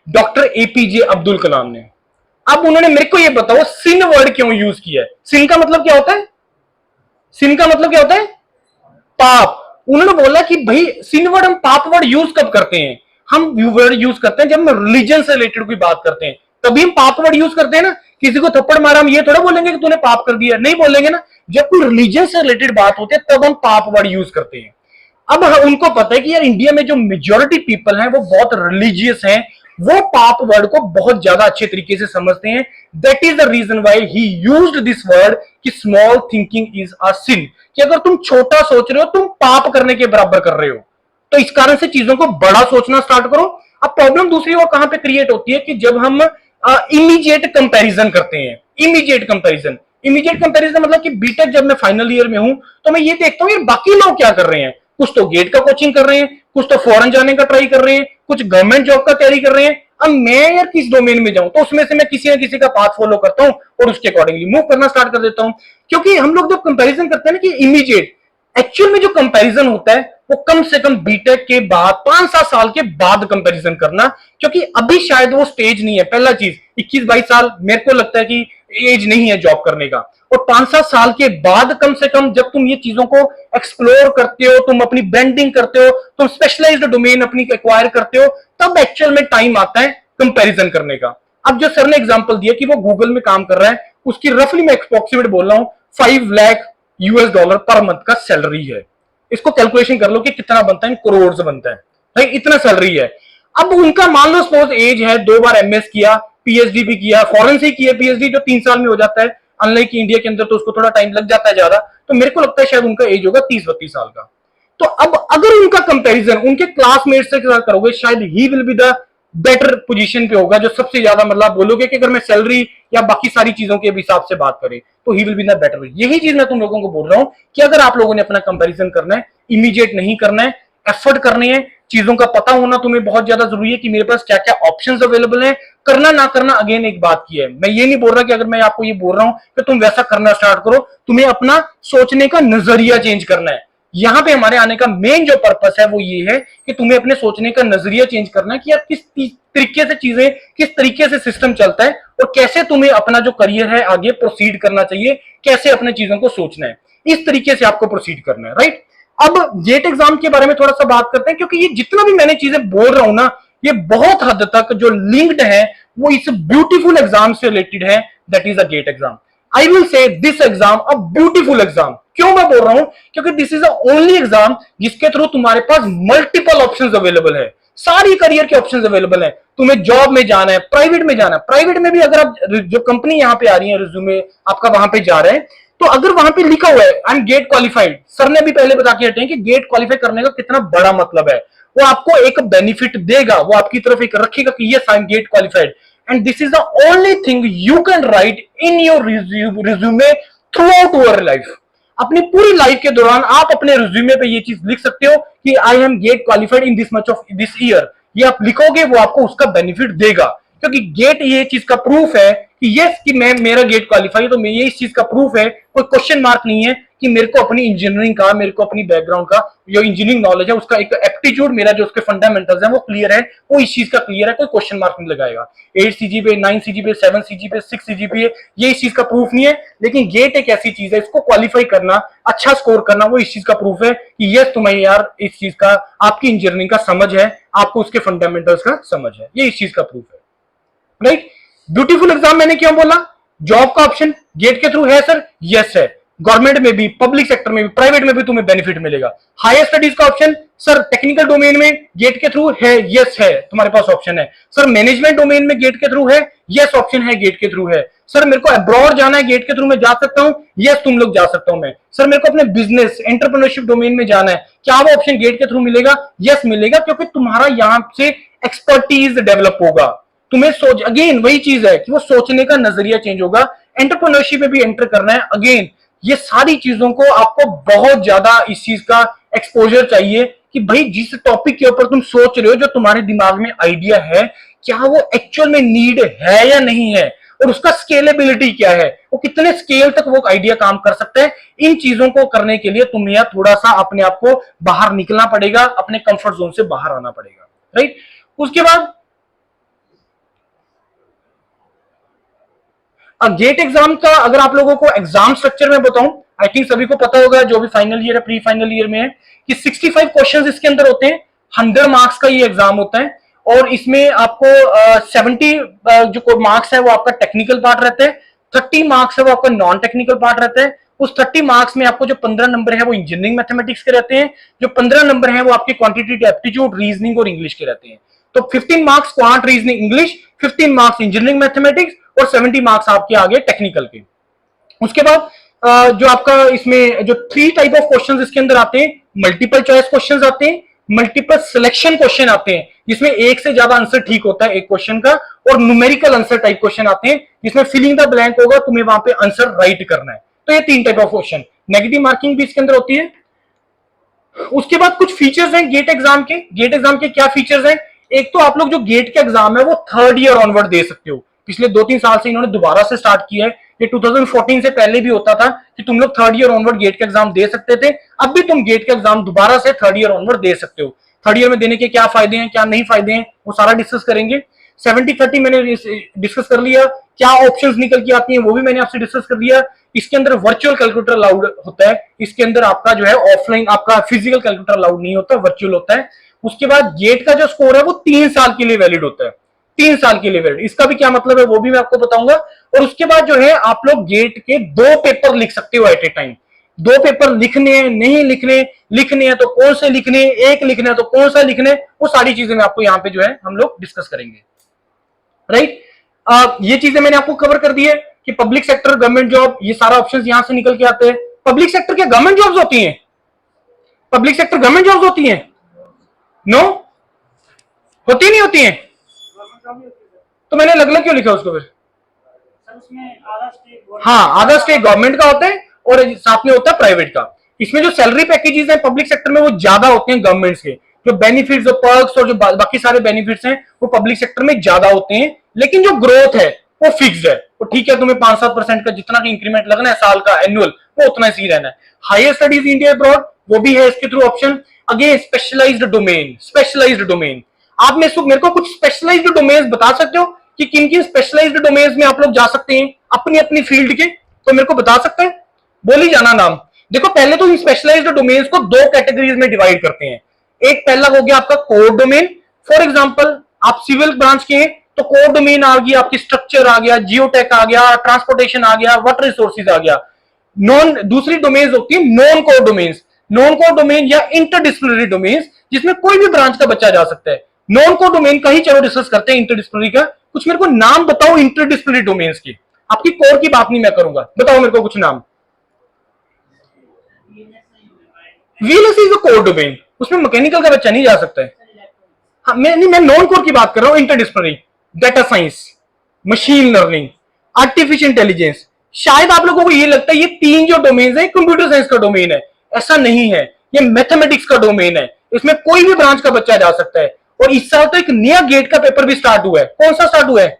डॉक्टर एपीजे अब्दुल कलाम ने। अब उन्होंने मेरे को ये बताओ, सिन वर्ड क्यों यूज किया है? सिन का मतलब क्या होता है? सिन का मतलब क्या होता है? पाप। उन्होंने बोला कि भाई सिन वर्ड, हम पाप वर्ड यूज कब करते हैं? हम वर्ड यूज करते हैं जब हम रिलीजन से रिलेटेड कोई बात करते हैं, तभी हम पाप वर्ड यूज करते हैं ना। किसी को थप्पड़ मारा, हम ये थोड़ा बोलेंगे कि तूने पाप कर दिया, नहीं बोलेंगे ना। जब कोई रिलीजन से रिलेटेड बात होती है तब हम पाप वर्ड यूज करते हैं। अब उनको पता है कि यार इंडिया में जो मेजोरिटी पीपल हैं वो बहुत रिलीजियस हैं, वो पाप वर्ड को बहुत ज्यादा अच्छे तरीके से समझते हैं। That is the reason why he used this word कि small thinking is a sin, कि अगर तुम छोटा सोच रहे हो, तुम पाप करने के बराबर कर रहे हो। तो इस कारण से चीजों को बड़ा सोचना स्टार्ट करो। अब प्रॉब्लम दूसरी और कहां पे क्रिएट होती है कि जब हम इमीडिएट कंपैरिजन करते हैं। इमीडिएट कंपैरिजन मतलब कि बीटेक जब मैं फाइनल ईयर में हूं तो मैं ये देखता हूं यार बाकी लोग क्या कर रहे हैं। कुछ तो गेट का कोचिंग कर रहे हैं, कुछ तो फॉरेन जाने का ट्राई कर रहे हैं, कुछ गवर्नमेंट जॉब का तैयारी कर रहे हैं। अब मैं यार किस डोमेन में जाऊं, तो उसमें से मैं किसी ना किसी का पाथ फॉलो करता हूं और उसके अकॉर्डिंगली मूव करना स्टार्ट कर देता हूं। क्योंकि हम लोग जब कंपैरिजन करते हैं ना कि इमीडिएट, एक्चुअल में जो कंपैरिजन होता है वो कम से कम बीटेक के बाद 5-7 साल के बाद कंपैरिजन करना, क्योंकि अभी शायद वो स्टेज नहीं है। पहला चीज 21-22 साल मेरे को लगता है कि एज नहीं है जॉब करने का, और 5-7 साल के बाद कम से कम जब तुम ये चीजों को एक्सप्लोर करते हो, तुम अपनी ब्रांडिंग करते हो, तुम स्पेशलाइज्ड डोमेन अपनी एक्वायर करते हो, तब एक्चुअल में टाइम आता है कंपैरिजन करने का। अब जो सर ने एग्जांपल दिया कि वो गूगल में काम कर रहा है, उसकी रफली मैं अप्रोक्सीमेट बोल रहा हूं $5 लाख पर मंथ का सैलरी है। इसको कैलकुलेशन कर लो कि कितना बनता है, करोड़ से बनता है भाई, इतना सैलरी है। अब उनका मान लो सपोज एज है, 2 बार एमएस किया, पीएचडी भी किया, फॉरेन से ही किया पीएचडी, जो 3 साल में हो जाता है, अनलाइक इंडिया के अंदर तो उसको थोड़ा टाइम लग जाता है ज्यादा। तो मेरे को लगता है शायद उनका एज होगा 30-32 साल का। तो अब अगर उनका कंपैरिजन उनके क्लासमेट से करोगे, शायद he will be the better position पे होगा, जो सबसे ज्यादा मतलब बोलोगे कि अगर मैं सैलरी या बाकी सारी चीजों के हिसाब से बात करें तो he will be the better. यही चीज मैं तुम लोगों को बोल रहा हूं कि अगर आप लोगों ने अपना कंपैरिजन करना है, इमीडिएट नहीं करना है, एफर्ट करनी है, चीजों का पता होना तुम्हें बहुत ज्यादा जरूरी है कि मेरे पास क्या क्या ऑप्शंस अवेलेबल है। करना ना करना अगेन एक बात की है, मैं ये नहीं बोल रहा कि अगर मैं आपको ये बोल रहा हूं कि तुम वैसा करना स्टार्ट करो, तुम्हें अपना सोचने का नजरिया चेंज करना है। यहां पे हमारे आने का मेन जो पर्पस है वो ये है कि तुम्हें अपने सोचने का नजरिया चेंज करना है कि यार किस तरीके से चीजें, किस तरीके से सिस्टम चलता है, और कैसे तुम्हें अपना जो करियर है आगे प्रोसीड करना चाहिए, कैसे अपने चीजों को सोचना है, इस तरीके से आपको प्रोसीड करना है, राइट। अब गेट एग्जाम के बारे में थोड़ा सा बात करते हैं, क्योंकि ये जितना भी मैंने चीजें बोल रहा हूं ना, ये बहुत हद तक जो लिंक्ड है वो इस ब्यूटीफुल एग्जाम से रिलेटेड है, that is a GATE exam. I will say this exam a beautiful exam. क्यों मैं बोल रहा हूं, क्योंकि this is the only exam जिसके थ्रू तुम्हारे पास मल्टीपल ऑप्शंस अवेलेबल है, सारी करियर के ऑप्शंस अवेलेबल है। तुम्हें जॉब में जाना है, प्राइवेट में जाना है, प्राइवेट में भी अगर आप जो कंपनी यहां पे आ रही है, रिज्यूमे आपका वहां पे जा रहे हैं, तो अगर वहां पे लिखा हुआ है I am GATE qualified, sir ने भी पहले बता के हटे हैं कि गेट क्वालिफाई करने का कितना बड़ा मतलब है, वो आपको एक बेनिफिट देगा, वो आपकी तरफ एक रखेगा कि yes I am GATE qualified, and this is the only thing you can write in your resume throughout your life. अपनी पूरी लाइफ के दौरान आप अपने रिज्यूमे पे ये चीज लिख सकते हो कि I am GATE qualified in this much of this year. ये आप लिखोगे, वो आपको उसका बेनिफिट देगा, क्योंकि गेट ये चीज का प्रूफ है कि यस कि मैं मेरा गेट क्वालिफाई, तो ये इस चीज का प्रूफ है, कोई क्वेश्चन मार्क नहीं है कि मेरे को अपनी इंजीनियरिंग का, मेरे को अपनी बैकग्राउंड का जो इंजीनियरिंग नॉलेज है उसका एक एप्टीट्यूड, मेरा जो उसके फंडामेंटल्स है वो क्लियर है, वो इस चीज का क्लियर है, कोई क्वेश्चन मार्क नहीं लगाएगा। 8 सीजीपीए, 9 सीजीपीए, 7 सीजीपीए, 6 सीजीपीए, ये इस चीज का प्रूफ नहीं है। लेकिन गेट एक ऐसी चीज है, इसको क्वालिफाई करना, अच्छा स्कोर करना, वो इस चीज का प्रूफ है कि यस तुम्हें यार इस चीज का, आपकी इंजीनियरिंग का समझ है, आपको उसके फंडामेंटल्स का समझ है, ये इस चीज का प्रूफ है, राइट। ब्यूटीफुल एग्जाम मैंने क्यों बोला, जॉब का ऑप्शन गेट के थ्रू है सर, यस है, गवर्नमेंट में भी, पब्लिक सेक्टर में भी, प्राइवेट में भी तुम्हें बेनिफिट मिलेगा। हायर स्टडीज का ऑप्शन सर टेक्निकल डोमेन में गेट के थ्रू है, यस है, तुम्हारे पास ऑप्शन है। सर मैनेजमेंट डोमेन में गेट के थ्रू है, यस ऑप्शन है, गेट के थ्रू है। सर मेरे को अब्रॉड जाना है, गेट के थ्रू मैं जा सकता हूं, यस तुम लोग जा सकता हूं मैं। सर मेरे को अपने बिजनेस एंटरप्रेन्योरशिप डोमेन में जाना है, क्या वो ऑप्शन गेट के थ्रू मिलेगा, यस मिलेगा, क्योंकि तुम्हारा यहां से एक्सपर्टीज डेवलप होगा। तुम्हें सोच, अगेन वही चीज है कि वो सोचने का नजरिया चेंज होगा। एंटरप्रेन्योरशिप में भी एंटर करना है, अगेन ये सारी चीजों को आपको बहुत ज्यादा इस चीज का एक्सपोजर चाहिए कि भाई जिस टॉपिक के ऊपर तुम सोच रहे हो, जो तुम्हारे दिमाग में आइडिया है, क्या वो एक्चुअल में नीड है या नहीं है, और उसका स्केलेबिलिटी क्या है, वो कितने स्केल तक वो आइडिया काम कर सकता है। इन चीजों को करने के लिए तुम्हें यार थोड़ा सा अपने आप को बाहर निकलना पड़ेगा, अपने कंफर्ट जोन से बाहर आना पड़ेगा, राइट। उसके बाद गेट एग्जाम का अगर आप लोगों को एग्जाम स्ट्रक्चर में बताऊं, आई थिंक सभी को पता होगा, जो भी फाइनल ईयर है, प्री फाइनल ईयर में है, कि 65 क्वेश्चंस इसके अंदर होते हैं, 100 मार्क्स का ये एग्जाम होता है, और इसमें आपको 70 जो मार्क्स है वो आपका टेक्निकल पार्ट रहता है, 30 मार्क्स है वो आपका नॉन टेक्निकल पार्ट रहता है। उस 30 मार्क्स में आपको जो 15 नंबर है वो इंजीनियरिंग मैथमेटिक्स के रहते हैं, जो 15 नंबर है वो आपके क्वांटिटेटिव एप्टीट्यूड, रीजनिंग और इंग्लिश के रहते हैं। तो 15 marks quant, reasoning, English, 15 marks engineering mathematics, और 70 मार्क्स आपके आगे टेक्निकल के। उसके बाद जो आपका इसमें जो 3 टाइप ऑफ क्वेश्चंस इसके अंदर आते हैं, मल्टीपल चॉइस क्वेश्चंस आते हैं, मल्टीपल सिलेक्शन क्वेश्चन आते हैं जिसमें एक से ज्यादा आंसर ठीक होता है एक क्वेश्चन का, और न्यूमेरिकल आंसर टाइप क्वेश्चन आते हैं जिसमें फिलिंग द ब्लैंक होगा, तुम्हें वहां पे आंसर राइट करना है। तो ये 3 type of question, negative marking भी इसके अंदर होती है। उसके बाद कुछ फीचर्स हैं गेट एग्जाम के। गेट एग्जाम के क्या फीचर्स हैं, एक तो आप लोग जो गेट के एग्जाम है वो थर्ड ईयर ऑनवर्ड दे सकते हो। पिछले 2-3 साल से इन्होंने दोबारा से स्टार्ट किया है, ये 2014 से पहले भी होता था कि तुम लोग थर्ड ईयर ऑनवर्ड गेट के एग्जाम दे सकते थे। अब भी तुम गेट के एग्जाम दोबारा से थर्ड ईयर ऑनवर्ड दे सकते हो। थर्ड ईयर में देने के क्या फायदे हैं, क्या नहीं फायदे हैं, वो सारा डिस्कस करेंगे। 70-30 मैंने डिस्कस कर लिया, क्या ऑप्शंस निकल के आती हैं वो भी मैंने आपसे डिस्कस कर दिया। इसके अंदर वर्चुअल कैलकुलेटर अलाउड होता है, इसके अंदर आपका जो है ऑफलाइन आपका फिजिकल कैलकुलेटर अलाउड नहीं होता, वर्चुअल होता है। उसके बाद गेट का जो स्कोर है वो 3 साल के लिए वैलिड होता है, 3 साल के लिए वैलिड। इसका भी क्या मतलब है वो भी मैं आपको बताऊंगा। और उसके बाद जो है आप लोग गेट के 2 पेपर लिख सकते हो एट ए टाइम। 2 पेपर लिखने हैं, नहीं लिखने, लिखने हैं तो कौन से लिखने, एक लिखना है तो कौन सा लिखने, वो सारी चीजें मैं आपको यहाँ पे जो है हम लोग डिस्कस करेंगे। राइट, ये चीजें मैंने आपको कवर कर दी है कि पब्लिक सेक्टर, गवर्नमेंट जॉब, ये सारा ऑप्शंस यहां से निकल के आते हैं। पब्लिक सेक्टर क्या गवर्नमेंट जॉब्स होती हैं? पब्लिक सेक्टर गवर्नमेंट जॉब्स होती हैं? नो, होती नहीं होती हैं? तो मैंने अलग अलग क्यों लिखा उसको फिर? हाँ, आधा स्टेट गवर्नमेंट का होता है और साथ में होता है प्राइवेट का। इसमें जो सैलरी पैकेजेस हैं पब्लिक सेक्टर में वो ज्यादा होते हैं गवर्नमेंट्स के। जो बेनिफिट्स, जो पर्क्स और जो बाकी सारे बेनिफिट्स हैं वो पब्लिक सेक्टर में ज्यादा होते हैं, लेकिन जो ग्रोथ है वो फिक्स्ड है। तो ठीक है, तुम्हें 5-7% का जितना भी इंक्रीमेंट लगना है साल का एनुअल, वो उतना ही रहना है। हायर स्टडीज इंडिया अब्रॉड, वो भी है इसके through option. Again specialized domain, specialized domain. आप मेरे को कुछ स्पेशलाइज्ड डोमेन बता सकते हो कि किन किन स्पेशलाइज्ड डोमेन्स में आप लोग जा सकते हैं अपनी अपनी फील्ड के? तो मेरे को बता सकते हैं, बोल ही जाना नाम। देखो, पहले तो इन स्पेशलाइज्ड डोमेन्स को 2 कैटेगरीज में डिवाइड करते हैं। एक पहला हो गया आपका कोर डोमेन। फॉर एग्जांपल आप सिविल ब्रांच के हैं तो कोर डोमेन आ गया आपकी, स्ट्रक्चर आ गया, जियोटेक आ गया, ट्रांसपोर्टेशन आ गया, वाटर रिसोर्सेज आ गया। दूसरी डोमेन्स होती है non core domains. Non core domain या इंटरडिसिप्लिनरी डोमेन्स, जिसमें कोई भी ब्रांच का बच्चा जा सकता है। नॉन कोर डोमेन का ही चलो डिस्कस करते हैं, इंटरडिसिप्लिनरी का। कुछ मेरे को नाम बताओ इंटरडिसिप्लिनरी डोमेन्स की। आपकी कोर की बात नहीं मैं करूंगा, बताओ मेरे को कुछ नाम। VLSI is a core domain, उसमें मैकेनिकल का बच्चा नहीं जा सकता है। हाँ, मैं नॉन कोर की बात कर रहा हूं। Interdisciplinary, data science, machine learning, artificial intelligence. शायद आप लोगों को ये लगता है ये 3 जो डोमेन है कंप्यूटर साइंस का डोमेन है, ऐसा नहीं है। ये मैथमेटिक्स का डोमेन है, इसमें कोई भी ब्रांच का बच्चा जा सकता है। और इस साल तो एक नया गेट का पेपर भी स्टार्ट हुआ है। कौन सा स्टार्ट हुआ है?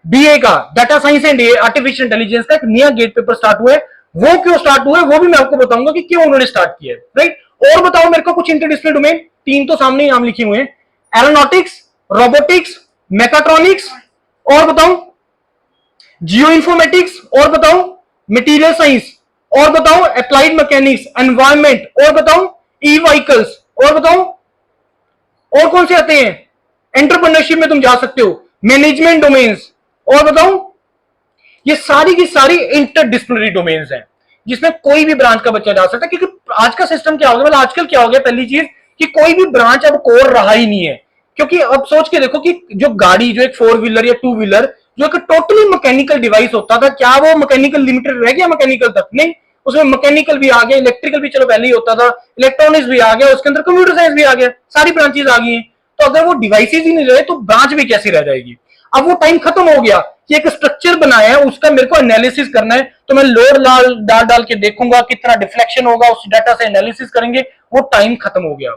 बीए का, data science and artificial intelligence का एक नया गेट पेपर स्टार्ट हुआ है। वो क्यों स्टार्ट हुआ है वो भी मैं आपको बताऊंगा कि क्यों उन्होंने स्टार्ट किया है। राइट, और बताओ मेरे को कुछ इंटरडिसिप्लिनरी डोमेन। 3 तो सामने ही नाम लिखे हुए हैं, एरोनॉटिक्स, रोबोटिक्स, मैकाट्रॉनिक्स, और बताओ जियो इंफॉर्मेटिक्स, और बताओ मटेरियल साइंस, और बताओ अप्लाइड मैकेनिक्स, एनवायरमेंट, और बताओ ई व्हीकल्स, और बताओ और कौन से आते हैं? एंटरप्रेन्योरशिप में तुम जा सकते हो, मैनेजमेंट डोमेन्स, और बताओ। ये सारी की सारी इंटरडिसिप्लिनरी डोमेन्स हैं जिसमें कोई भी ब्रांच का बच्चा जा सकता है। क्योंकि आज का सिस्टम क्या हो गया, मतलब आजकल क्या हो गया, पहली चीज कि कोई भी ब्रांच अब कोर रहा ही नहीं है। क्योंकि अब सोच के देखो कि जो गाड़ी, जो एक 4 व्हीलर या 2 व्हीलर जो एक टोटली मैकेनिकल डिवाइस होता था, क्या वो मैकेनिकल लिमिटेड रह गया मैकेनिकल तक? नहीं, उसमें मैकेनिकल भी आ गया, इलेक्ट्रिकल भी चलो पहले ही होता था, इलेक्ट्रॉनिक्स भी आ गया, उसके अंदर कंप्यूटर साइंस भी आ गया, सारी ब्रांचेस आ गई हैं। तो अगर वो डिवाइसेज ही नहीं रहे तो ब्रांच भी कैसी रह जाएगी? अब वो टाइम खत्म हो गया कि एक स्ट्रक्चर बनाया है, उसका मेरे को एनालिसिस करना है, तो मैं लोड डाल डाल के देखूंगा कितना डिफ्लेक्शन होगा, उस डाटा से एनालिसिस करेंगे। वो टाइम खत्म हो गया।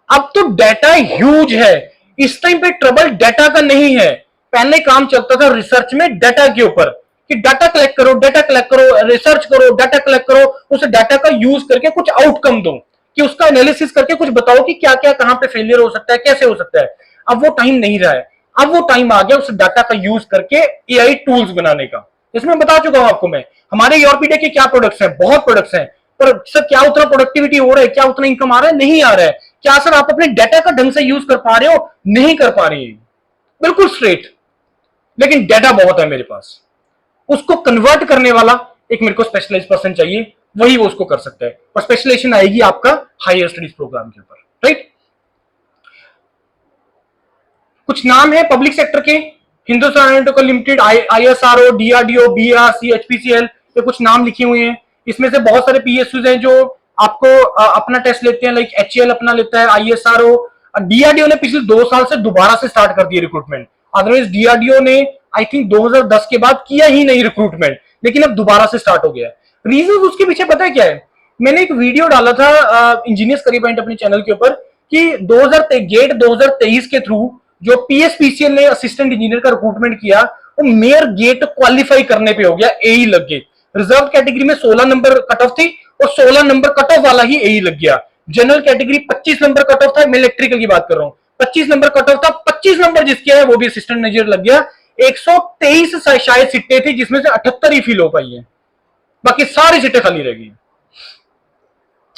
अब तो डाटा ह्यूज है, इस टाइम पे ट्रबल डाटा का नहीं है। पहले काम चलता था रिसर्च में डाटा के ऊपर कि डाटा कलेक्ट करो, डाटा कलेक्ट करो, रिसर्च करो, डाटा कलेक्ट करो, उस डाटा का यूज करके कुछ आउटकम दो, कि उसका एनालिसिस करके कुछ बताओ कि क्या क्या कहां पे फेलियर हो सकता है, कैसे हो सकता है। अब वो टाइम नहीं रहा है, अब वो टाइम आ गया उस डाटा का यूज करके एआई टूल्स बनाने का। इसमें बता चुका हूं आपको मैं, हमारे यूरोपीडिया के क्या प्रोडक्ट्स हैं, बहुत प्रोडक्ट्स हैं, पर सर क्या उतना प्रोडक्टिविटी हो रहा है, क्या उतना इनकम आ रहा है? नहीं आ रहा है। क्या सर आप अपने डाटा का ढंग से यूज कर पा रहे हो? नहीं कर पा रहे हैं, बिल्कुल स्ट्रेट। लेकिन डाटा बहुत है मेरे पास, उसको कन्वर्ट करने वाला एक मेरे को स्पेशलाइज्ड पर्सन चाहिए, वही वो उसको कर सकता है। और स्पेशलाइजेशन आएगी आपका हायर स्टडीज प्रोग्राम के ऊपर। राइट, कुछ नाम है पब्लिक सेक्टर के, Hindustan aeronautical limited, ISRO, DRDO, BRC, HPCL, ये कुछ नाम लिखे हुए हैं। इसमें से बहुत सारे पीएसयूज हैं जो आपको अपना टेस्ट लेते हैं, लाइक एचएएल अपना लेता है, आईएसआरओ। डीआरडीओ ने पिछले 2 साल से दोबारा से स्टार्ट कर दिया रिक्रूटमेंट। अदरवाइज डीआरडीओ ने आई थिंक 2010 के बाद किया ही नहीं रिक्रूटमेंट, लेकिन अब दोबारा से स्टार्ट हो गया है। रीजन उसके पीछे पता है क्या है? मैंने एक वीडियो डाला था इंजीनियर्स करियर पॉइंट अपने चैनल के ऊपर कि 2000 गेट 2023 के थ्रू जो पीएसपीसीएल ने असिस्टेंट इंजीनियर का रिक्रूटमेंट किया, वो मेयर गेट क्वालिफाई करने पे हो गया, एई लग गए। रिजर्व कैटेगरी में 16 नंबर कट ऑफ थी और 16 नंबर कट ऑफ वाला ही एई लग गया। General category 25 number cut off था, मैं इलेक्ट्रिकल की बात कर रहा हूं, 25 नंबर कट ऑफ था, 25 नंबर जिसके है वो भी असिस्टेंट इंजीनियर लग गया। 123 शायद सीटें थी जिसमें से 78 ही फिल हो पाई है, बाकी सारी सीटें खाली रह गई।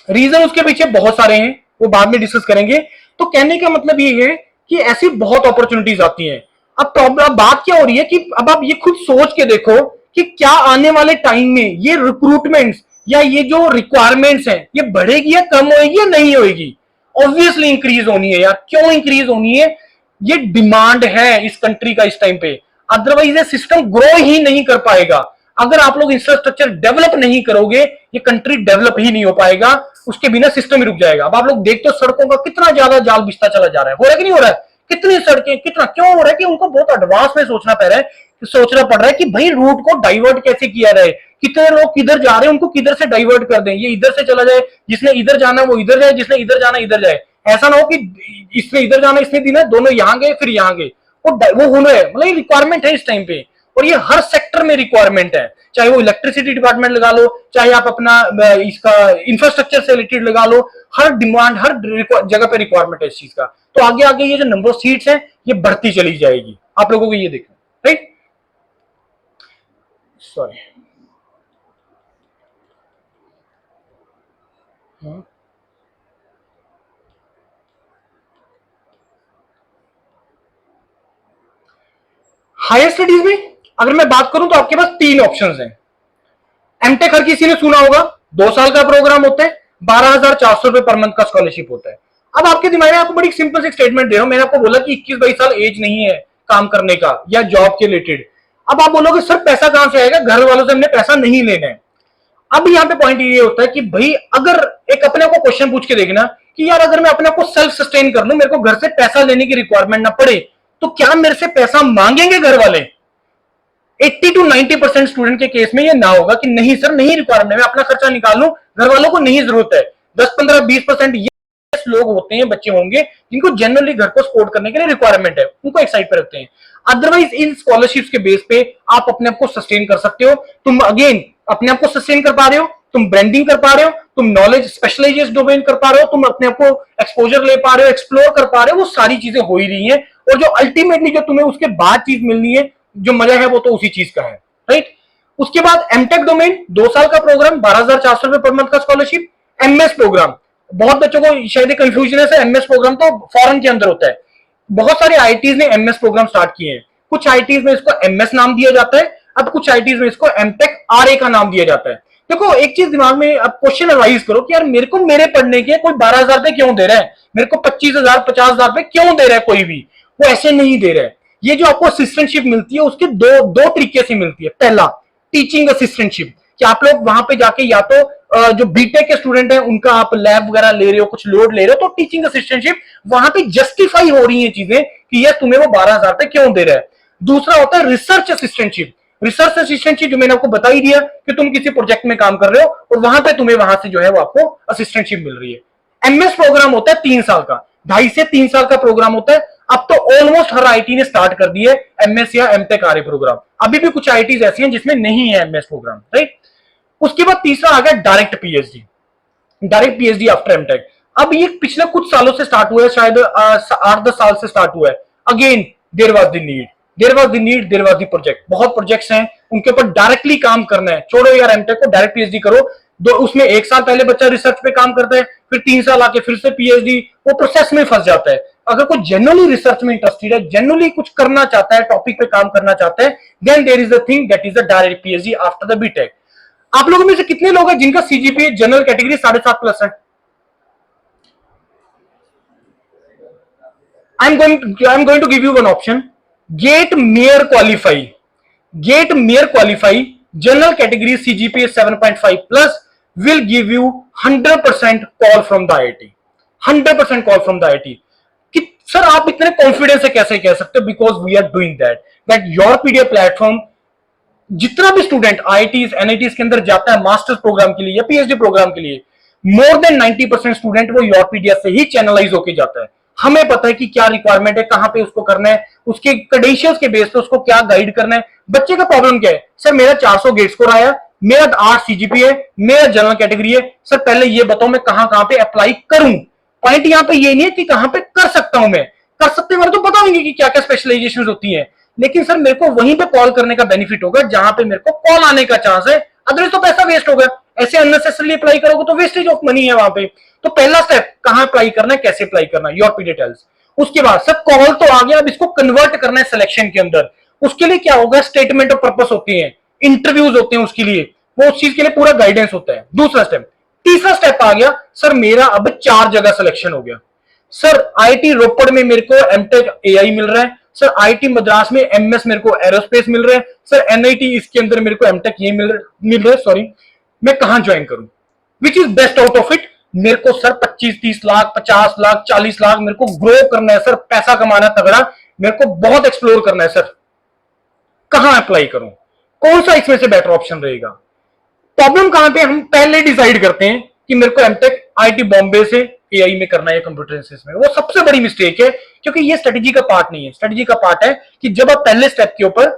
रीजन उसके पीछे बहुत सारे हैं, वो बाद में डिस्कस करेंगे। तो कहने का मतलब ये है कि ऐसी बहुत अपॉर्चुनिटीज आती हैं। अब प्रॉब्लम बात क्या हो रही है कि अब आप ये खुद सोच के देखो कि क्या आने वाले टाइम में ये रिक्रूटमेंट्स या ये जो रिक्वायरमेंट्स हैं ये बढ़ेगी या कम होएगी या नहीं होएगी? ऑब्वियसली इंक्रीज होनी है यार। क्यों इंक्रीज होनी है? ये डिमांड है इस कंट्री का इस टाइम पे, अदरवाइज ये सिस्टम ग्रो ही नहीं कर पाएगा। अगर आप लोग इंफ्रास्ट्रक्चर डेवलप नहीं करोगे, ये कंट्री डेवलप ही नहीं हो पाएगा, उसके बिना सिस्टम ही रुक जाएगा। अब आप लोग देखते हो सड़कों का कितना ज्यादा जाल बिछता चला जा रहा है, हो रहा है कि नहीं हो रहा है? कितनी सड़कें, कितना क्यों हो रहा है कि उनको बहुत एडवांस में सोचना पड़ रहा है कि भाई रूट को डाइवर्ट कैसे किया जाए, कितने लोग किधर जा रहे हैं उनको किधर से डाइवर्ट कर दें, ये इधर से चला जाए, जिसने इधर जाना वो इधर जाए, जिसने इधर जाना इधर जाए। ऐसा ना हो कि इसने इधर जाना इसने देना, दोनों यहां गए फिर यहां गए। वो होना है, मतलब रिक्वायरमेंट है इस टाइम पे, और ये हर सेक्टर में रिक्वायरमेंट है। चाहे वो इलेक्ट्रिसिटी डिपार्टमेंट लगा लो, चाहे आप अपना इसका इंफ्रास्ट्रक्चर से रिलेटेड लगा लो, हर डिमांड हर जगह पे रिक्वायरमेंट है इस चीज का। तो आगे आगे ये जो नंबर ऑफ सीट्स है ये बढ़ती चली जाएगी, आप लोगों को ये देखना, राइट? सॉरी, हायर स्टडीज में अगर मैं बात करूं तो आपके पास 3 ऑप्शंस हैं। एमटेक हर किसी ने सुना होगा, 2 साल का प्रोग्राम होता है, 12,400 रुपए पर मंथ का स्कॉलरशिप होता है। अब आपके दिमाग में आपको बड़ी सिंपल सी स्टेटमेंट दे रहा हूं, मैंने आपको बोला कि 21-22 साल एज नहीं है काम करने का या जॉब के रिलेटेड। अब आप बोलोगे सर पैसा कहां से आएगा, घर वालों से हमने पैसा नहीं लेना है। अब यहाँ पे पॉइंट ये होता है कि भाई अगर एक अपने को क्वेश्चन पूछ के देखना कि यार अगर मैं अपने को सेल्फ सस्टेन कर लूं, मेरे को घर से पैसा लेने की रिक्वायरमेंट ना पड़े, तो क्या मेरे से पैसा मांगेंगे घर वाले? 80 to 90% स्टूडेंट के केस में ये ना होगा कि नहीं सर नहीं रिक्वायरमेंट, मैं अपना खर्चा निकाल लूं, घर वालों को नहीं जरूरत है। 10-15-20% ये लोग होते हैं, बच्चे होंगे जिनको जनरली घर को सपोर्ट करने के लिए रिक्वायरमेंट है, उनको एक साइड पे रखते हैं। अदरवाइज इन स्कॉलरशिप्स के बेस पे आप अपने आप को सस्टेन कर सकते हो। तुम अगेन अपने आप को सस्टेन कर पा रहे हो, तुम ब्रांडिंग कर पा रहे हो, तुम नॉलेज स्पेशलाइजेशन डोमेन कर पा रहे हो, तुम अपने आप को एक्सपोजर ले पा रहे हो, एक्सप्लोर कर पा रहे हो, वो सारी चीजें हो ही रही हैं। और जो अल्टीमेटली जो तुम्हें उसके बाद चीज मिलनी है, जो मजा है वो तो उसी चीज का है, राइट? उसके बाद एमटेक डोमेन 2 साल का प्रोग्राम, 12,400 रुपए पर मंथ का स्कॉलरशिप। एमएस प्रोग्राम, बहुत बच्चों को शायद कंफ्यूजन है, एमएस प्रोग्राम तो फॉरेन के अंदर होता है। बहुत सारे आईटीज ने एमएस प्रोग्राम स्टार्ट किए हैं, कुछ आईटीज में इसको एमएस नाम दिया जाता है, अब कुछ आईटीज में इसको एमटेक आरए का नाम दिया जाता है। देखो एक चीज दिमाग में अब क्वेश्चन अराइज करो कि यार मेरे को मेरे पढ़ने के कोई 12,000 रुपए क्यों दे रहा है, मेरे को 25,000 50,000 रुपए क्यों दे रहा है? कोई भी वो ऐसे नहीं दे रहा है। ये जो आपको असिस्टेंटशिप मिलती है उसके दो तरीके से मिलती है। पहला टीचिंग असिस्टेंटशिप, कि आप लोग वहां पे जाके या तो जो बीटेक के स्टूडेंट हैं उनका आप लैब वगैरह ले रहे हो, कुछ लोड ले रहे हो, तो टीचिंग असिस्टेंटशिप वहां पे जस्टिफाई हो रही है चीजें कि यार तुम्हें वो 12,000 रुपए क्यों दे रहा है। दूसरा होता है रिसर्च असिस्टेंटशिप। रिसर्च असिस्टेंटशिप जो मैंने आपको बता ही दिया कि तुम किसी प्रोजेक्ट में काम कर रहे हो और वहां पे तुम्हें वहां से जो है वो आपको असिस्टेंटशिप मिल रही है। एमएस प्रोग्राम होता है 3 साल का, 2.5 से 3 साल का प्रोग्राम होता है। अब तो ऑलमोस्ट हर आईटी ने स्टार्ट कर दिया है एमएस या एमटेक आरए प्रोग्राम। अभी भी कुछ आईटीज ऐसी हैं जिसमें नहीं है एमएस प्रोग्राम, राइट? उसके बाद तीसरा आ गया direct PhD, direct PhD after MTech. अब ये पिछले कुछ सालों से स्टार्ट हुआ है, शायद 8-10 साल से स्टार्ट हुआ है। Again there was the need, there was the project. बहुत प्रोजेक्ट्स हैं उनके ऊपर डायरेक्टली काम करना है। छोड़ो यार एमटेक को, डायरेक्ट पीएचडी करो। उसमें 1 साल पहले बच्चा रिसर्च पे काम करता है, फिर 3 साल आके फिर से पीएचडी, वो प्रोसेस में फंस जाता है। अगर कोई जनरली रिसर्च में इंटरेस्टेड है, जनरली कुछ करना चाहता है, टॉपिक पे काम करना चाहता है, then there is a thing that is a direct PhD after the BTech. आप लोगों में से कितने लोग हैं जिनका सीजीपीए जनरल कैटेगरी 7.5 प्लस है? I'm going to give you one option. GATE Mayor Qualify. GATE Mayor Qualify general category CGPA 7.5 plus will give you 100% call from the IIT. 100% call from the IIT. कि sir आप इतने confidence से कैसे कह सकते हो? Because we are doing that your PDF platform, जितना भी स्टूडेंट आईआईटीज एनआईटीज के अंदर जाता है मास्टर्स प्रोग्राम के लिए या पीएचडी प्रोग्राम के लिए, मोर देन 90% स्टूडेंट वो योरपीडिया से ही चैनलाइज होके जाता है। हमें पता है कि क्या रिक्वायरमेंट है, कहां पे उसको करना है, उसके क्रेडेंशियल्स के बेस पे उसको क्या गाइड करना है। बच्चे का प्रॉब्लम क्या है, सर मेरा 400 गेट स्कोर आया, मेरा 8 सीजीपी है, मेरा जनरल कैटेगरी है, सर पहले ये बताओ मैं कहां कहां पे अप्लाई करूं। पॉइंट यहां पे ये नहीं है कि कहां पे कर सकता हूं, मैं कर सकते हैं, तो बताऊंगी कि क्या क्या स्पेशलाइजेशन होती है, लेकिन सर मेरे को वहीं पे कॉल करने का बेनिफिट होगा जहां पे मेरे को कॉल आने का चांस है, अदरवाइज तो पैसा वेस्ट होगा। ऐसे अननेसेसरली अप्लाई करोगे तो वेस्टेज ऑफ मनी है वहां पे। तो पहला स्टेप कहां अप्लाई करना है, कैसे अप्लाई करना है, योर डिटेल्स। उसके बाद सर कॉल तो आ गया, अब इसको कन्वर्ट करना है सिलेक्शन के अंदर। उसके लिए क्या होगा, स्टेटमेंट ऑफ पर्पस होती है, इंटरव्यूज होते हैं, उसके लिए वो उस चीज के लिए पूरा गाइडेंस होता है। दूसरा स्टेप, तीसरा स्टेप आ गया, सर मेरा अब 4 जगह सिलेक्शन हो गया। सर आईआईटी रोपड़ में मेरे को एमटेक एआई मिल रहा है, सर आईआईटी मद्रास में एमएस मेरे को एरोस्पेस मिल रहा है, सर एनआईटी इसके अंदर मेरे को एमटेक ये मिल रहा है, सॉरी मैं कहां ज्वाइन करूं, which is best out of it. मेरे को सर 25-30 लाख 50 लाख 40 लाख मेरे को ग्रो करना है सर, पैसा कमाना तगड़ा, मेरे को बहुत एक्सप्लोर करना है सर, कहां अप्लाई करूं, कौन सा इसमें से बेटर ऑप्शन रहेगा। प्रॉब्लम कहां पे, हम पहले डिसाइड करते हैं कि मेरे को एमटेक आईआईटी बॉम्बे से एआई में करना है, कंप्यूटर साइंस में। वो सबसे बड़ी मिस्टेक है, क्योंकि ये स्ट्रेटेजी का पार्ट नहीं है। स्ट्रेटेजी का पार्ट है कि जब आप पहले स्टेप के ऊपर,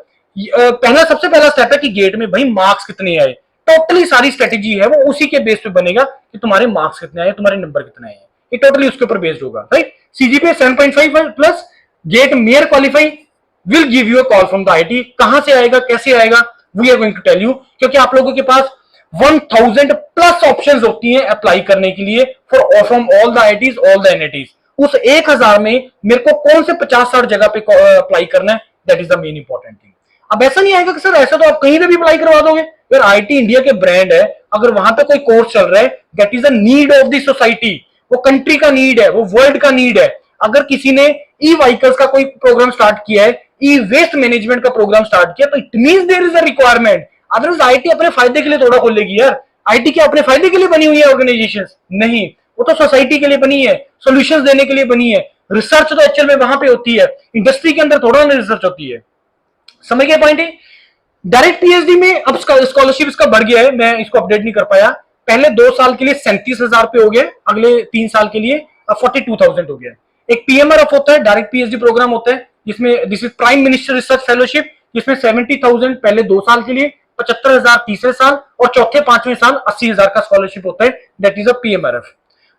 सबसे पहला स्टेप है कि गेट में भाई मार्क्स कितने आए। टोटली सारी स्ट्रेटेजी है वो उसी के बेस पे बनेगा कि तुम्हारे मार्क्स कितने आए, तुम्हारे नंबर कितने आए, ये टोटली उसके ऊपर बेस्ड होगा, right. CGPA 7.5 plus, GATE mayor qualify, will give you a call from the IIT. कहां से आएगा, कैसे आएगा, we are going to tell you, क्योंकि आप लोगों के पास 1000 प्लस ऑप्शंस होती हैं अप्लाई करने के लिए for from all the IITs, all the NITs. उस 1000 में मेरे को कौन से 50-60 जगह पे अप्लाई करना है, that is the main important thing. अब ऐसा नहीं आएगा कि सर ऐसा तो आप कहीं पे भी अप्लाई करवा दोगे, यार आईआईटी इंडिया के ब्रांड है, अगर वहां पे कोई कोर्स चल रहा है, that is the need of the society, वो कंट्री का नीड है, वो वर्ल्ड का नीड है। अगर किसी ने ई व्हीकल्स का कोई प्रोग्राम स्टार्ट किया है, ई वेस्ट मैनेजमेंट का प्रोग्राम स्टार्ट किया, तो it means there is a requirement. Otherwise IIT अपने फायदे के लिए थोड़ा खोलेगी यार, आईटी क्या अपने फायदे के लिए बनी हुई है ऑर्गेनाइजेशन? नहीं, वो तो सोसाइटी के लिए बनी है, सॉल्यूशंस देने के लिए बनी है। रिसर्च तो एक्चुअल में वहां पे होती है, इंडस्ट्री के अंदर थोड़ा रिसर्च होती है। समझ गए पॉइंट है। डायरेक्ट पीएचडी में अब स्कॉलरशिप इसका बढ़ गया है, मैं इसको अपडेट नहीं कर पाया। पहले 2 साल के लिए 37,000 पे हो गया, अगले 3 साल के लिए 42,000 हो गया। एक पीएमआरएफ होता है, डायरेक्ट पीएचडी प्रोग्राम होता है, जिसमें this is prime minister research fellowship, जिसमें 70,000 पहले 2 साल के लिए, 75,000 तीसरे साल, और चौथे 5वें साल 80,000 का स्कॉलरशिप होता है, दैट इज अ पीएमआरएफ।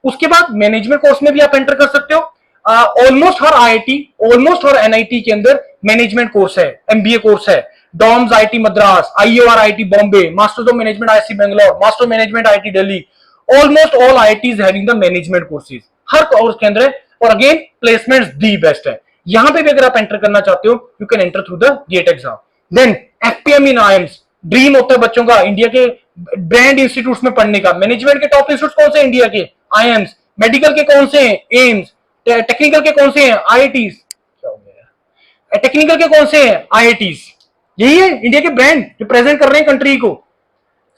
उसके बाद मैनेजमेंट कोर्स में भी आप एंटर कर सकते हो। ऑलमोस्ट हर आईआईटी, ऑलमोस्ट हर एनआईटी के अंदर मैनेजमेंट कोर्स है, एमबीए कोर्स है। DoMS IIT Madras, IOR IIT Bombay, masters of management IIT Bangalore, master of management IIT Delhi, almost all IITs having the management courses, हर कोर्स के अंदर है। और अगेन प्लेसमेंट्स दी बेस्ट है। यहां पे भी अगर आप एंटर करना चाहते हो, you can enter through the GATE exam. Then FPM in IIMs, dream होता है बच्चों का इंडिया के ब्रांड इंस्टीट्यूट्स में पढ़ने का। मैनेजमेंट के टॉप इंस्टीट्यूट कौन से इंडिया के? आईएम्स। मेडिकल के कौन से हैं? एम्स। टेक्निकल के कौन से हैं? आईआईटीज। टेक्निकल के कौन से हैं? आईआईटीज। यही है इंडिया के ब्रांड जो प्रेजेंट कर रहे हैं कंट्री को।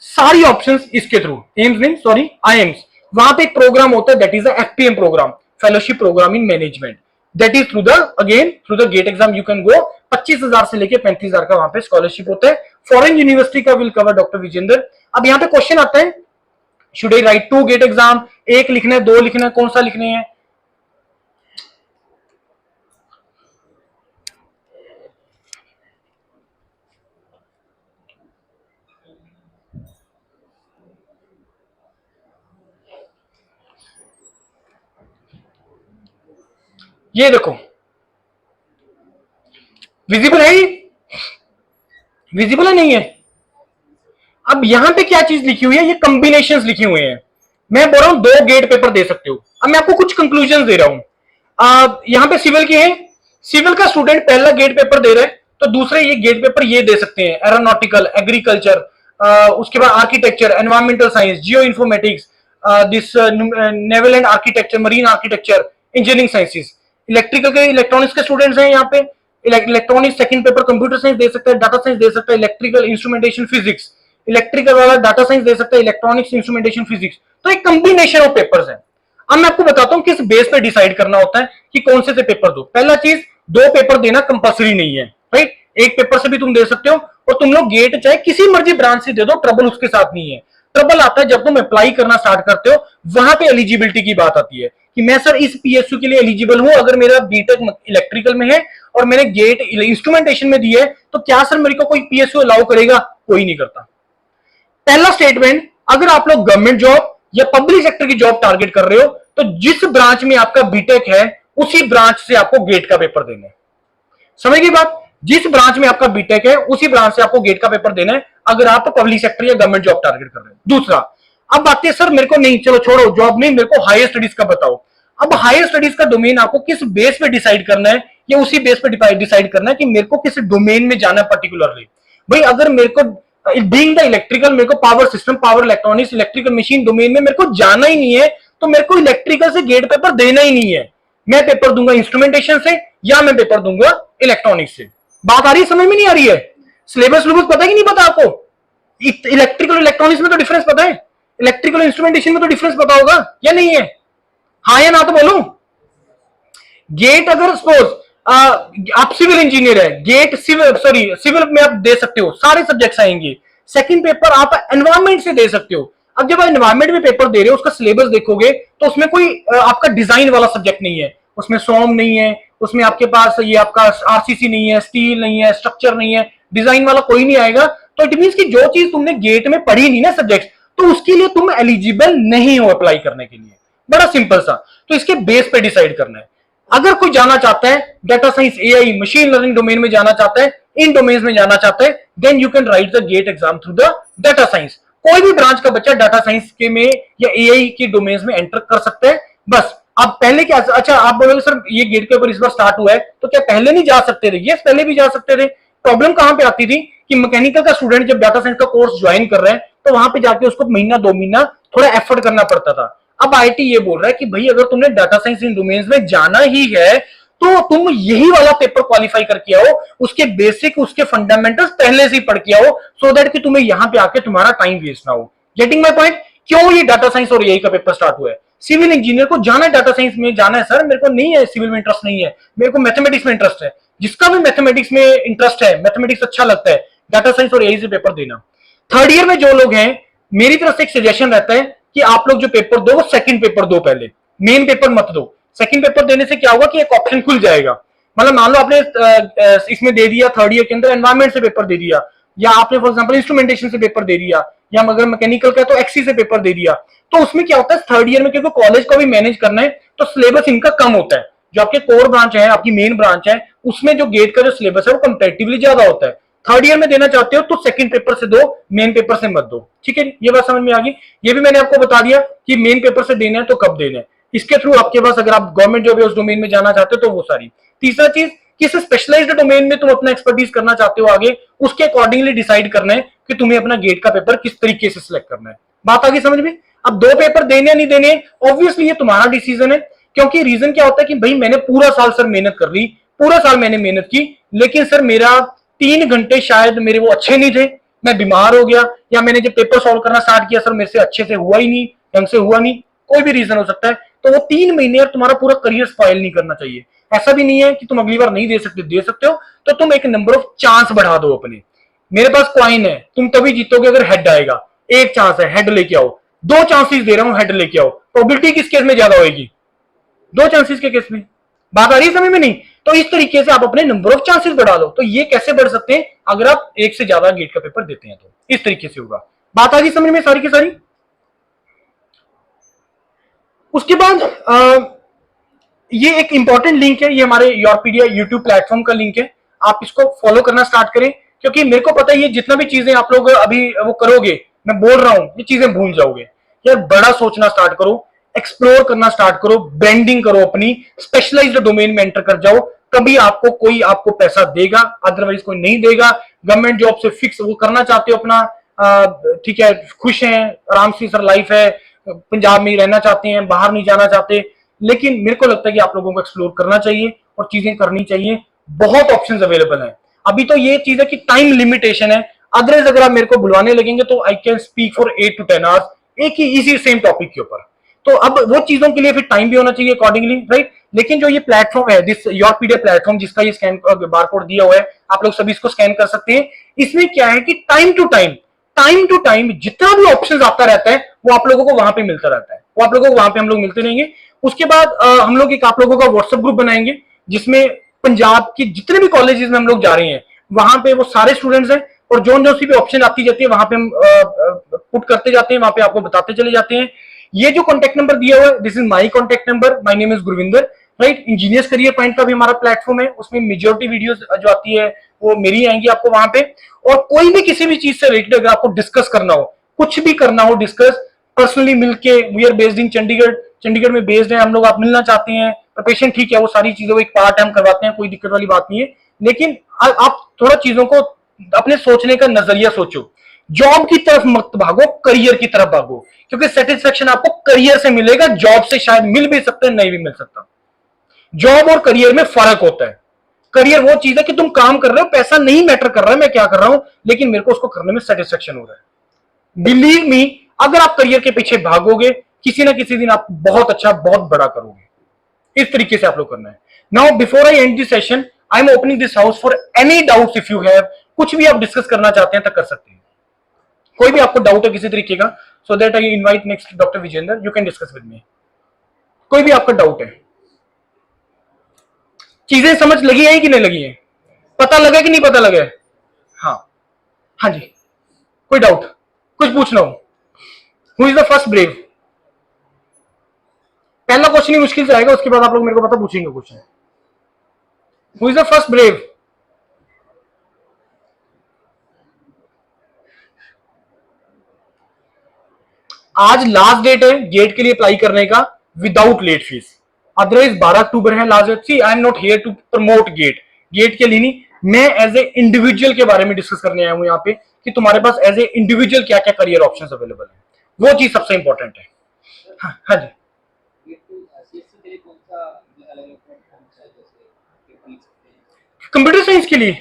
सारी ऑप्शंस इसके थ्रू, एम्स नहीं सॉरी आईएम्स। वहां पे एक प्रोग्राम होता है, that is the FPM program, fellowship program in management, that is through the again through the GATE exam you can go. 25,000 से लेके 35,000 का वहां पे स्कॉलरशिप होता है। फॉरेन यूनिवर्सिटी का विल कवर डॉक्टर विजेंद्र। अब यहाँ पे क्वेश्चन आता है, should I write 2 GATE exam, 1 लिखना है, 2 लिखना है, कौन सा लिखने हैं? ये देखो विजिबल है, विजिबल है नहीं है? अब यहां पे क्या चीज लिखी हुई है, ये कॉम्बिनेशंस लिखी हुए हैं। मैं बोल रहा हूं 2 गेट पेपर दे सकते हो। अब मैं आपको कुछ कंक्लूजन दे रहा हूं। यहां पे सिविल के हैं, सिविल का स्टूडेंट पहला गेट पेपर दे रहा है, तो दूसरे ये गेट पेपर ये दे सकते हैं, एरोनॉटिकल, एग्रीकल्चर, उसके बाद architecture, environmental science, geoinformatics, this naval and architecture, marine architecture, engineering sciences. Electrical के, इलेक्ट्रॉनिक्स के स्टूडेंट्स हैं यहाँ पे, electronics second paper computer science दे सकता है, डाटा साइंस दे सकता है, इलेक्ट्रिकल इंस्ट्रूमेंटेशन फिजिक्स, इलेक्ट्रिकल वाला डाटा साइंस दे सकता है, इलेक्ट्रॉनिक्स इंस्ट्रूमेंटेशन फिजिक्स। तो एक कॉम्बिनेशन ऑफ पेपर्स है। अब मैं आपको बताता हूं किस बेस पे डिसाइड करना होता है कि कौन से पेपर दो। पहला चीज, 2 पेपर देना कंपल्सरी नहीं है, राइट। एक पेपर से भी तुम दे सकते हो, और तुम लोग गेट चाहे किसी मर्जी ब्रांच से दे दो, ट्रबल उसके साथ नहीं है। ट्रबल आता है जब तुम अप्लाई करना स्टार्ट करते हो, वहां पे एलिजिबिलिटी की बात आती है कि मैं सर इस पीएसयू के लिए एलिजिबल हूं अगर मेरा बीटेक इलेक्ट्रिकल में है और मैंने गेट इंस्ट्रूमेंटेशन में दी है, तो क्या सर मेरे को कोई पीएसयू अलाउ करेगा? कोई नहीं करता। पहला स्टेटमेंट, अगर आप लोग गवर्नमेंट जॉब या पब्लिक सेक्टर की जॉब टारगेट कर रहे हो तो जिस ब्रांच में आपका बीटेक है उसी ब्रांच से आपको गेट का पेपर देना है। समझ गई बात? जिस ब्रांच में आपका बीटेक है उसी ब्रांच से आपको गेट का पेपर देना है अगर आप पब्लिक सेक्टर या गवर्नमेंट जॉब टारगेट कर रहे हो। दूसरा, अब बात है सर मेरे को नहीं, चलो छोड़ो जॉब नहीं, मेरे को हायर स्टडीज का बताओ। अब हायर स्टडीज का डोमेन आपको किस बेस पे डिसाइड करना है, या उसी बेस पे डिसाइड करना है कि मेरे को किस डोमेन में जाना है पर्टिकुलरली। भाई अगर मेरे को बीइंग द इलेक्ट्रिकल, मेरे को power system, power electronics, electrical machine domain में मेरे को जाना ही नहीं है, तो मेरे को इलेक्ट्रिकल से गेट पेपर देना ही नहीं है। मैं पेपर दूंगा इंस्ट्रूमेंटेशन से या मैं पेपर दूंगा इलेक्ट्रॉनिक्स से। बात आ रही है? समझ में नहीं आ रही है? सिलेबस पता है कि नहीं पता आपको? इलेक्ट्रिकल इलेक्ट्रॉनिक्स में तो डिफरेंस पता है, इलेक्ट्रिकल इंस्ट्रूमेंटेशन में तो डिफरेंस पता होगा या नहीं है? हाँ या ना तो बोलो। गेट अगर सपोज आप सिविल इंजीनियर है, गेट सिविल में आप दे सकते हो, सारे सब्जेक्ट्स आएंगे। सेकंड पेपर आप एनवायरमेंट से दे सकते हो। अब जब आप एनवायरमेंट में पेपर दे रहे हो, उसका सिलेबस देखोगे तो उसमें कोई आपका डिजाइन वाला सब्जेक्ट नहीं है, उसमें सोम नहीं है, उसमें आपके पास ये आपका आरसीसी नहीं है, स्टील नहीं है, स्ट्रक्चर नहीं है, डिजाइन वाला कोई नहीं आएगा। तो इट मीन कि जो चीज तुमने गेट में पढ़ी नहीं ना सब्जेक्ट, तो उसके लिए तुम एलिजिबल नहीं हो अप्लाई करने के लिए। बड़ा सिंपल सा। तो इसके बेस पे डिसाइड करना है। अगर कोई जाना चाहता है data science, AI, machine learning domain में जाना चाहता है, इन डोमेन्स में जाना चाहता है, then you can write the GATE exam through the data science. कोई भी ब्रांच का बच्चा डाटा साइंस के में या एआई की डोमेन्स में एंटर कर सकता है। बस अब पहले क्या, अच्छा आप बोलोगे सर ये गेट के ऊपर इस बार स्टार्ट हुआ है तो क्या पहले नहीं जा सकते थे? यस, पहले भी जा सकते थे। प्रॉब्लम कहां पे आती थी कि मैकेनिकल का स्टूडेंट जब डाटा साइंस का कोर्स ज्वाइन कर रहा है तो वहां पे जाके उसको महीना 2 महीना थोड़ा एफर्ट करना पड़ता था। अब आईटी ये बोल रहा है कि भाई अगर तुमने डाटा साइंस इन डोमेन्स में जाना ही है तो तुम यही वाला पेपर क्वालिफाई करके आओ, उसके बेसिक, उसके फंडामेंटल्स पहले से ही पढ़ के आओ, सो दैट कि तुम्हें यहां पे आके तुम्हारा टाइम वेस्ट ना हो। Getting my point? क्यों ये डाटा साइंस और एआई का पेपर स्टार्ट हुआ है? सिविल इंजीनियर को जाना है डाटा साइंस में, जाना है सर, मेरे को नहीं है सिविल में इंटरेस्ट नहीं है, मेरे को मैथमेटिक्स में इंटरेस्ट है। जिसका भी मैथमेटिक्स में इंटरेस्ट है, मैथमेटिक्स अच्छा लगता है, डाटा साइंस और एआई से पेपर देना। थर्ड ईयर में जो लोग हैं, मेरी तरफ से एक सजेशन रहता है कि आप लोग जो पेपर दो वो सेकंड पेपर दो, पहले मेन पेपर मत दो। सेकंड पेपर देने से क्या होगा कि एक ऑप्शन खुल जाएगा। मतलब मान लो आपने इसमें दे दिया, थर्ड ईयर के अंदर एनवायरमेंट से पेपर दे दिया, या आपने फॉर एग्जांपल इंस्ट्रूमेंटेशन से पेपर दे दिया, या अगर मैकेनिकल का तो एक्सी से पेपर दे दिया, तो उसमें क्या होता है थर्ड ईयर में, क्योंकि कॉलेज को भी मैनेज करना है तो सिलेबस इनका कम होता है। जो आपके कोर ब्रांच है, आपकी मेन ब्रांच है, उसमें जो गेट का जो सिलेबस है वो कंपैरेटिवली ज्यादा होता है। थर्ड ईयर में देना चाहते हो तो सेकंड पेपर से दो, मेन पेपर से मत दो। ठीक है, ये बात समझ में आ गई? ये भी मैंने आपको बता दिया कि मेन पेपर से देना है तो कब देना है। इसके थ्रू आपके पास, अगर आप गवर्नमेंट जॉब है उस डोमेन में जाना चाहते हो तो वो सारी। तीसरा चीज, किस स्पेशलाइज्ड डोमेन में तुम अपना एक्सपर्टीज करना चाहते हो आगे, उसके अकॉर्डिंगली डिसाइड करना है कि तुम्हें अपना गेट का पेपर किस तरीके से सिलेक्ट करना है। बात आगे समझ में? अब 2 पेपर देने नहीं देने, ऑब्वियसली ये तुम्हारा डिसीजन है। क्योंकि रीजन क्या होता है कि भाई मैंने पूरा साल सर मेहनत कर ली, पूरा साल मैंने मेहनत की, लेकिन सर मेरा 3 घंटे शायद मेरे वो अच्छे नहीं थे, मैं बीमार हो गया, या मैंने जब पेपर सॉल्व करना स्टार्ट किया सर मेरे से अच्छे से हुआ ही नहीं, ढंग से हुआ नहीं, कोई भी रीजन हो सकता है। तो वो 3 महीने तुम्हारा पूरा करियर स्पॉइल नहीं करना चाहिए। ऐसा भी नहीं है कि तुम अगली बार नहीं दे सकते, दे सकते हो, तो तुम एक नंबर ऑफ चांस बढ़ा दो अपने। मेरे पास कॉइन है, तुम तभी जीतोगे अगर हेड आएगा। एक चांस है, हेड लेके आओ। 2 चांसेस दे रहा हूं, हेड लेके आओ। प्रोबेबिलिटी किस केस में ज्यादा होगी? 2 चांसेस के केस में। बात आ रही है समझ में? नहीं तो इस तरीके से आप अपने नंबर ऑफ चांसेस बढ़ा लो। तो ये कैसे बढ़ सकते हैं? अगर आप एक से ज्यादा गेट का पेपर देते हैं तो इस तरीके से होगा। बात आ गई समझ में सारी की सारी? उसके बाद ये एक इंपॉर्टेंट लिंक है, ये हमारे योरपीडिया यूट्यूब प्लेटफॉर्म का लिंक है। आप इसको फॉलो करना स्टार्ट करें, क्योंकि मेरे को पता है ये जितना भी चीजें आप लोग अभी वो करोगे, मैं बोल रहा हूं, ये चीजें भूल जाओगे। यार बड़ा सोचना स्टार्ट करो, एक्सप्लोर करना स्टार्ट करो, ब्रांडिंग करो, अपनी स्पेशलाइज्ड डोमेन में एंटर कर जाओ, तभी कोई आपको पैसा देगा, अदरवाइज कोई नहीं देगा। गवर्नमेंट जॉब से फिक्स वो करना चाहते हो अपना, ठीक है, खुश हैं, आराम से सर लाइफ है, पंजाब में ही रहना चाहते हैं, बाहर नहीं जाना चाहते, लेकिन मेरे को लगता है कि आप लोगों को एक्सप्लोर करना चाहिए और चीजें करनी चाहिए। बहुत ऑप्शंस अवेलेबल हैं। अभी तो ये चीज है कि टाइम लिमिटेशन है, अदरवाइज अगर आप मेरे को बुलवाने लगेंगे तो I can speak for 8 to 10 hours एक ही इसी सेम टॉपिक के ऊपर। तो अब वो चीजों के लिए फिर टाइम भी होना चाहिए अकॉर्डिंगली, राइट? लेकिन जो ये प्लेटफॉर्म है, दिस योरपीडिया प्लेटफॉर्म, जिसका ये स्कैन बारकोड दिया हुआ है, आप लोग सभी इसको स्कैन कर सकते हैं। इसमें क्या है कि time to time time to time जितना भी ऑप्शन आता रहता है वो आप लोगों को वहां पे मिलता रहता है, वो आप लोगों को वहां पे हम लोग मिलते रहेंगे। उसके बाद हम लोग एक आप लोगों का व्हाट्सएप ग्रुप बनाएंगे जिसमें पंजाब की जितने भी कॉलेजेस में हम लोग जा रहे हैं वहां पे वो सारे स्टूडेंट्स हैं, और जो जो सी भी ऑप्शन आती जाती है वहां पे हम पुट करते जाते हैं, वहां पे आपको बताते चले जाते हैं। ये जो कॉन्टेक्ट नंबर दिया हुआ है, this is my contact number, my name is Gurvinder, right. Engineers career point का भी हमारा प्लेटफॉर्म है, उसमें मेजोरिटी वीडियोस जो आती है वो मेरी आएंगी आपको वहां पे। और कोई भी किसी भी चीज से रिलेटेड अगर आपको डिस्कस करना हो, कुछ भी करना हो डिस्कस, पर्सनली मिलके, we are based in Chandigarh, Chandigarh में बेस्ड है हम लोग, आप मिलना चाहते हैं प्रिपरेशन ठीक है, वो सारी चीजों एक पार्ट हम करवाते हैं, कोई दिक्कत वाली बात नहीं है। लेकिन आप थोड़ा चीजों को अपने सोचने का नजरिया सोचो, जॉब की तरफ मत भागो, करियर की तरफ भागो, क्योंकि सेटिस्फेक्शन आपको करियर से मिलेगा, जॉब से शायद मिल भी सकता है, नहीं भी मिल सकता। जॉब और करियर में फर्क होता है। करियर वो चीज है कि तुम काम कर रहे हो, पैसा नहीं मैटर कर रहा है मैं क्या कर रहा हूं, लेकिन मेरे को उसको करने में सेटिस्फेक्शन हो रहा है। बिलीव मी, अगर आप करियर के पीछे भागोगे किसी ना किसी दिन आप बहुत अच्छा बहुत बड़ा करोगे। इस तरीके से आप लोग करना है। Now before I and this session, I am opening this house for any doubts if you have, कुछ भी आप डिस्कस करना चाहते हैं तो कर सकते हैं। कोई भी आपको डाउट है किसी तरीके का, so that I invite next doctor Vijendra, you can discuss with me. कोई भी आपका डाउट है, चीजें समझ लगी है कि नहीं लगी है, पता लगा कि नहीं पता लगा है? हाँ हाँ जी, कोई डाउट, कुछ पूछना हो? Who is the first brave? पहला क्वेश्चन ही मुश्किल से आएगा, उसके बाद आप लोग मेरे को पता पूछेंगे question. Who is the first brave? आज लास्ट डेट है गेट के लिए अप्लाई करने का without late fees, otherwise 12 October है last date. See I am not here to promote GATE, GATE के लिए नहीं, मैं एज ए इंडिविजुअल के बारे में डिस्कस करने आया हूं यहाँ पे कि तुम्हारे पास एज ए इंडिविजुअल क्या क्या करियर ऑप्शंस अवेलेबल है, वो चीज सबसे इंपॉर्टेंट है। हाँ हाँ जी, कंप्यूटर साइंस के लिए,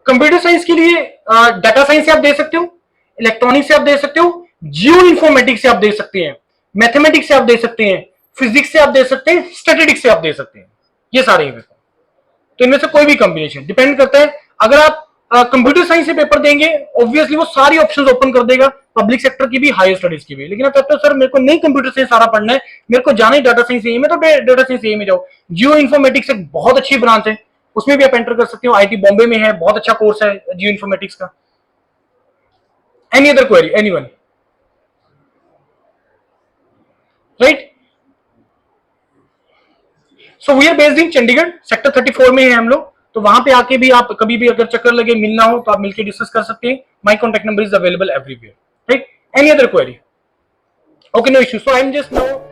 कंप्यूटर साइंस के लिए डाटा साइंस से आप दे सकते हो, इलेक्ट्रॉनिक्स से आप दे सकते हो, जियो इन्फॉर्मेटिक्स से आप दे सकते हैं, मैथमेटिक्स से आप दे सकते हैं, फिजिक्स से आप दे सकते हैं, स्टैटिस्टिक्स से आप दे सकते हैं, ये सारे हैं। तो इनमें से कोई भी कॉम्बिनेशन डिपेंड करता है। अगर आप कंप्यूटर साइंस से पेपर देंगे ऑब्वियसली वो सारी ऑप्शंस ओपन कर देगा, पब्लिक सेक्टर की भी, हायर स्टडीज की भी। लेकिन आप कहते हो सर मेरे को नहीं कंप्यूटर साइंस सारा पढ़ना है, मेरे को जाना ही डाटा साइंस है, मैं तो डाटा साइंस में जाओ। जियो इन्फॉर्मेटिक्स एक बहुत अच्छी ब्रांच है, उसमें भी आप एंटर कर सकते हो, आईटी बॉम्बे में है, बहुत अच्छा कोर्स है जियो इन्फॉर्मेटिक्स का। Any other query, anyone? Right, so we are based in Chandigarh, sector 34 में है हम लोग, तो वहां पे आके भी आप कभी भी अगर चक्कर लगे मिलना हो तो आप मिलकर डिस्कस कर सकते हैं। My contact number is available everywhere, right. Any other query? Okay, no issue. So I am just now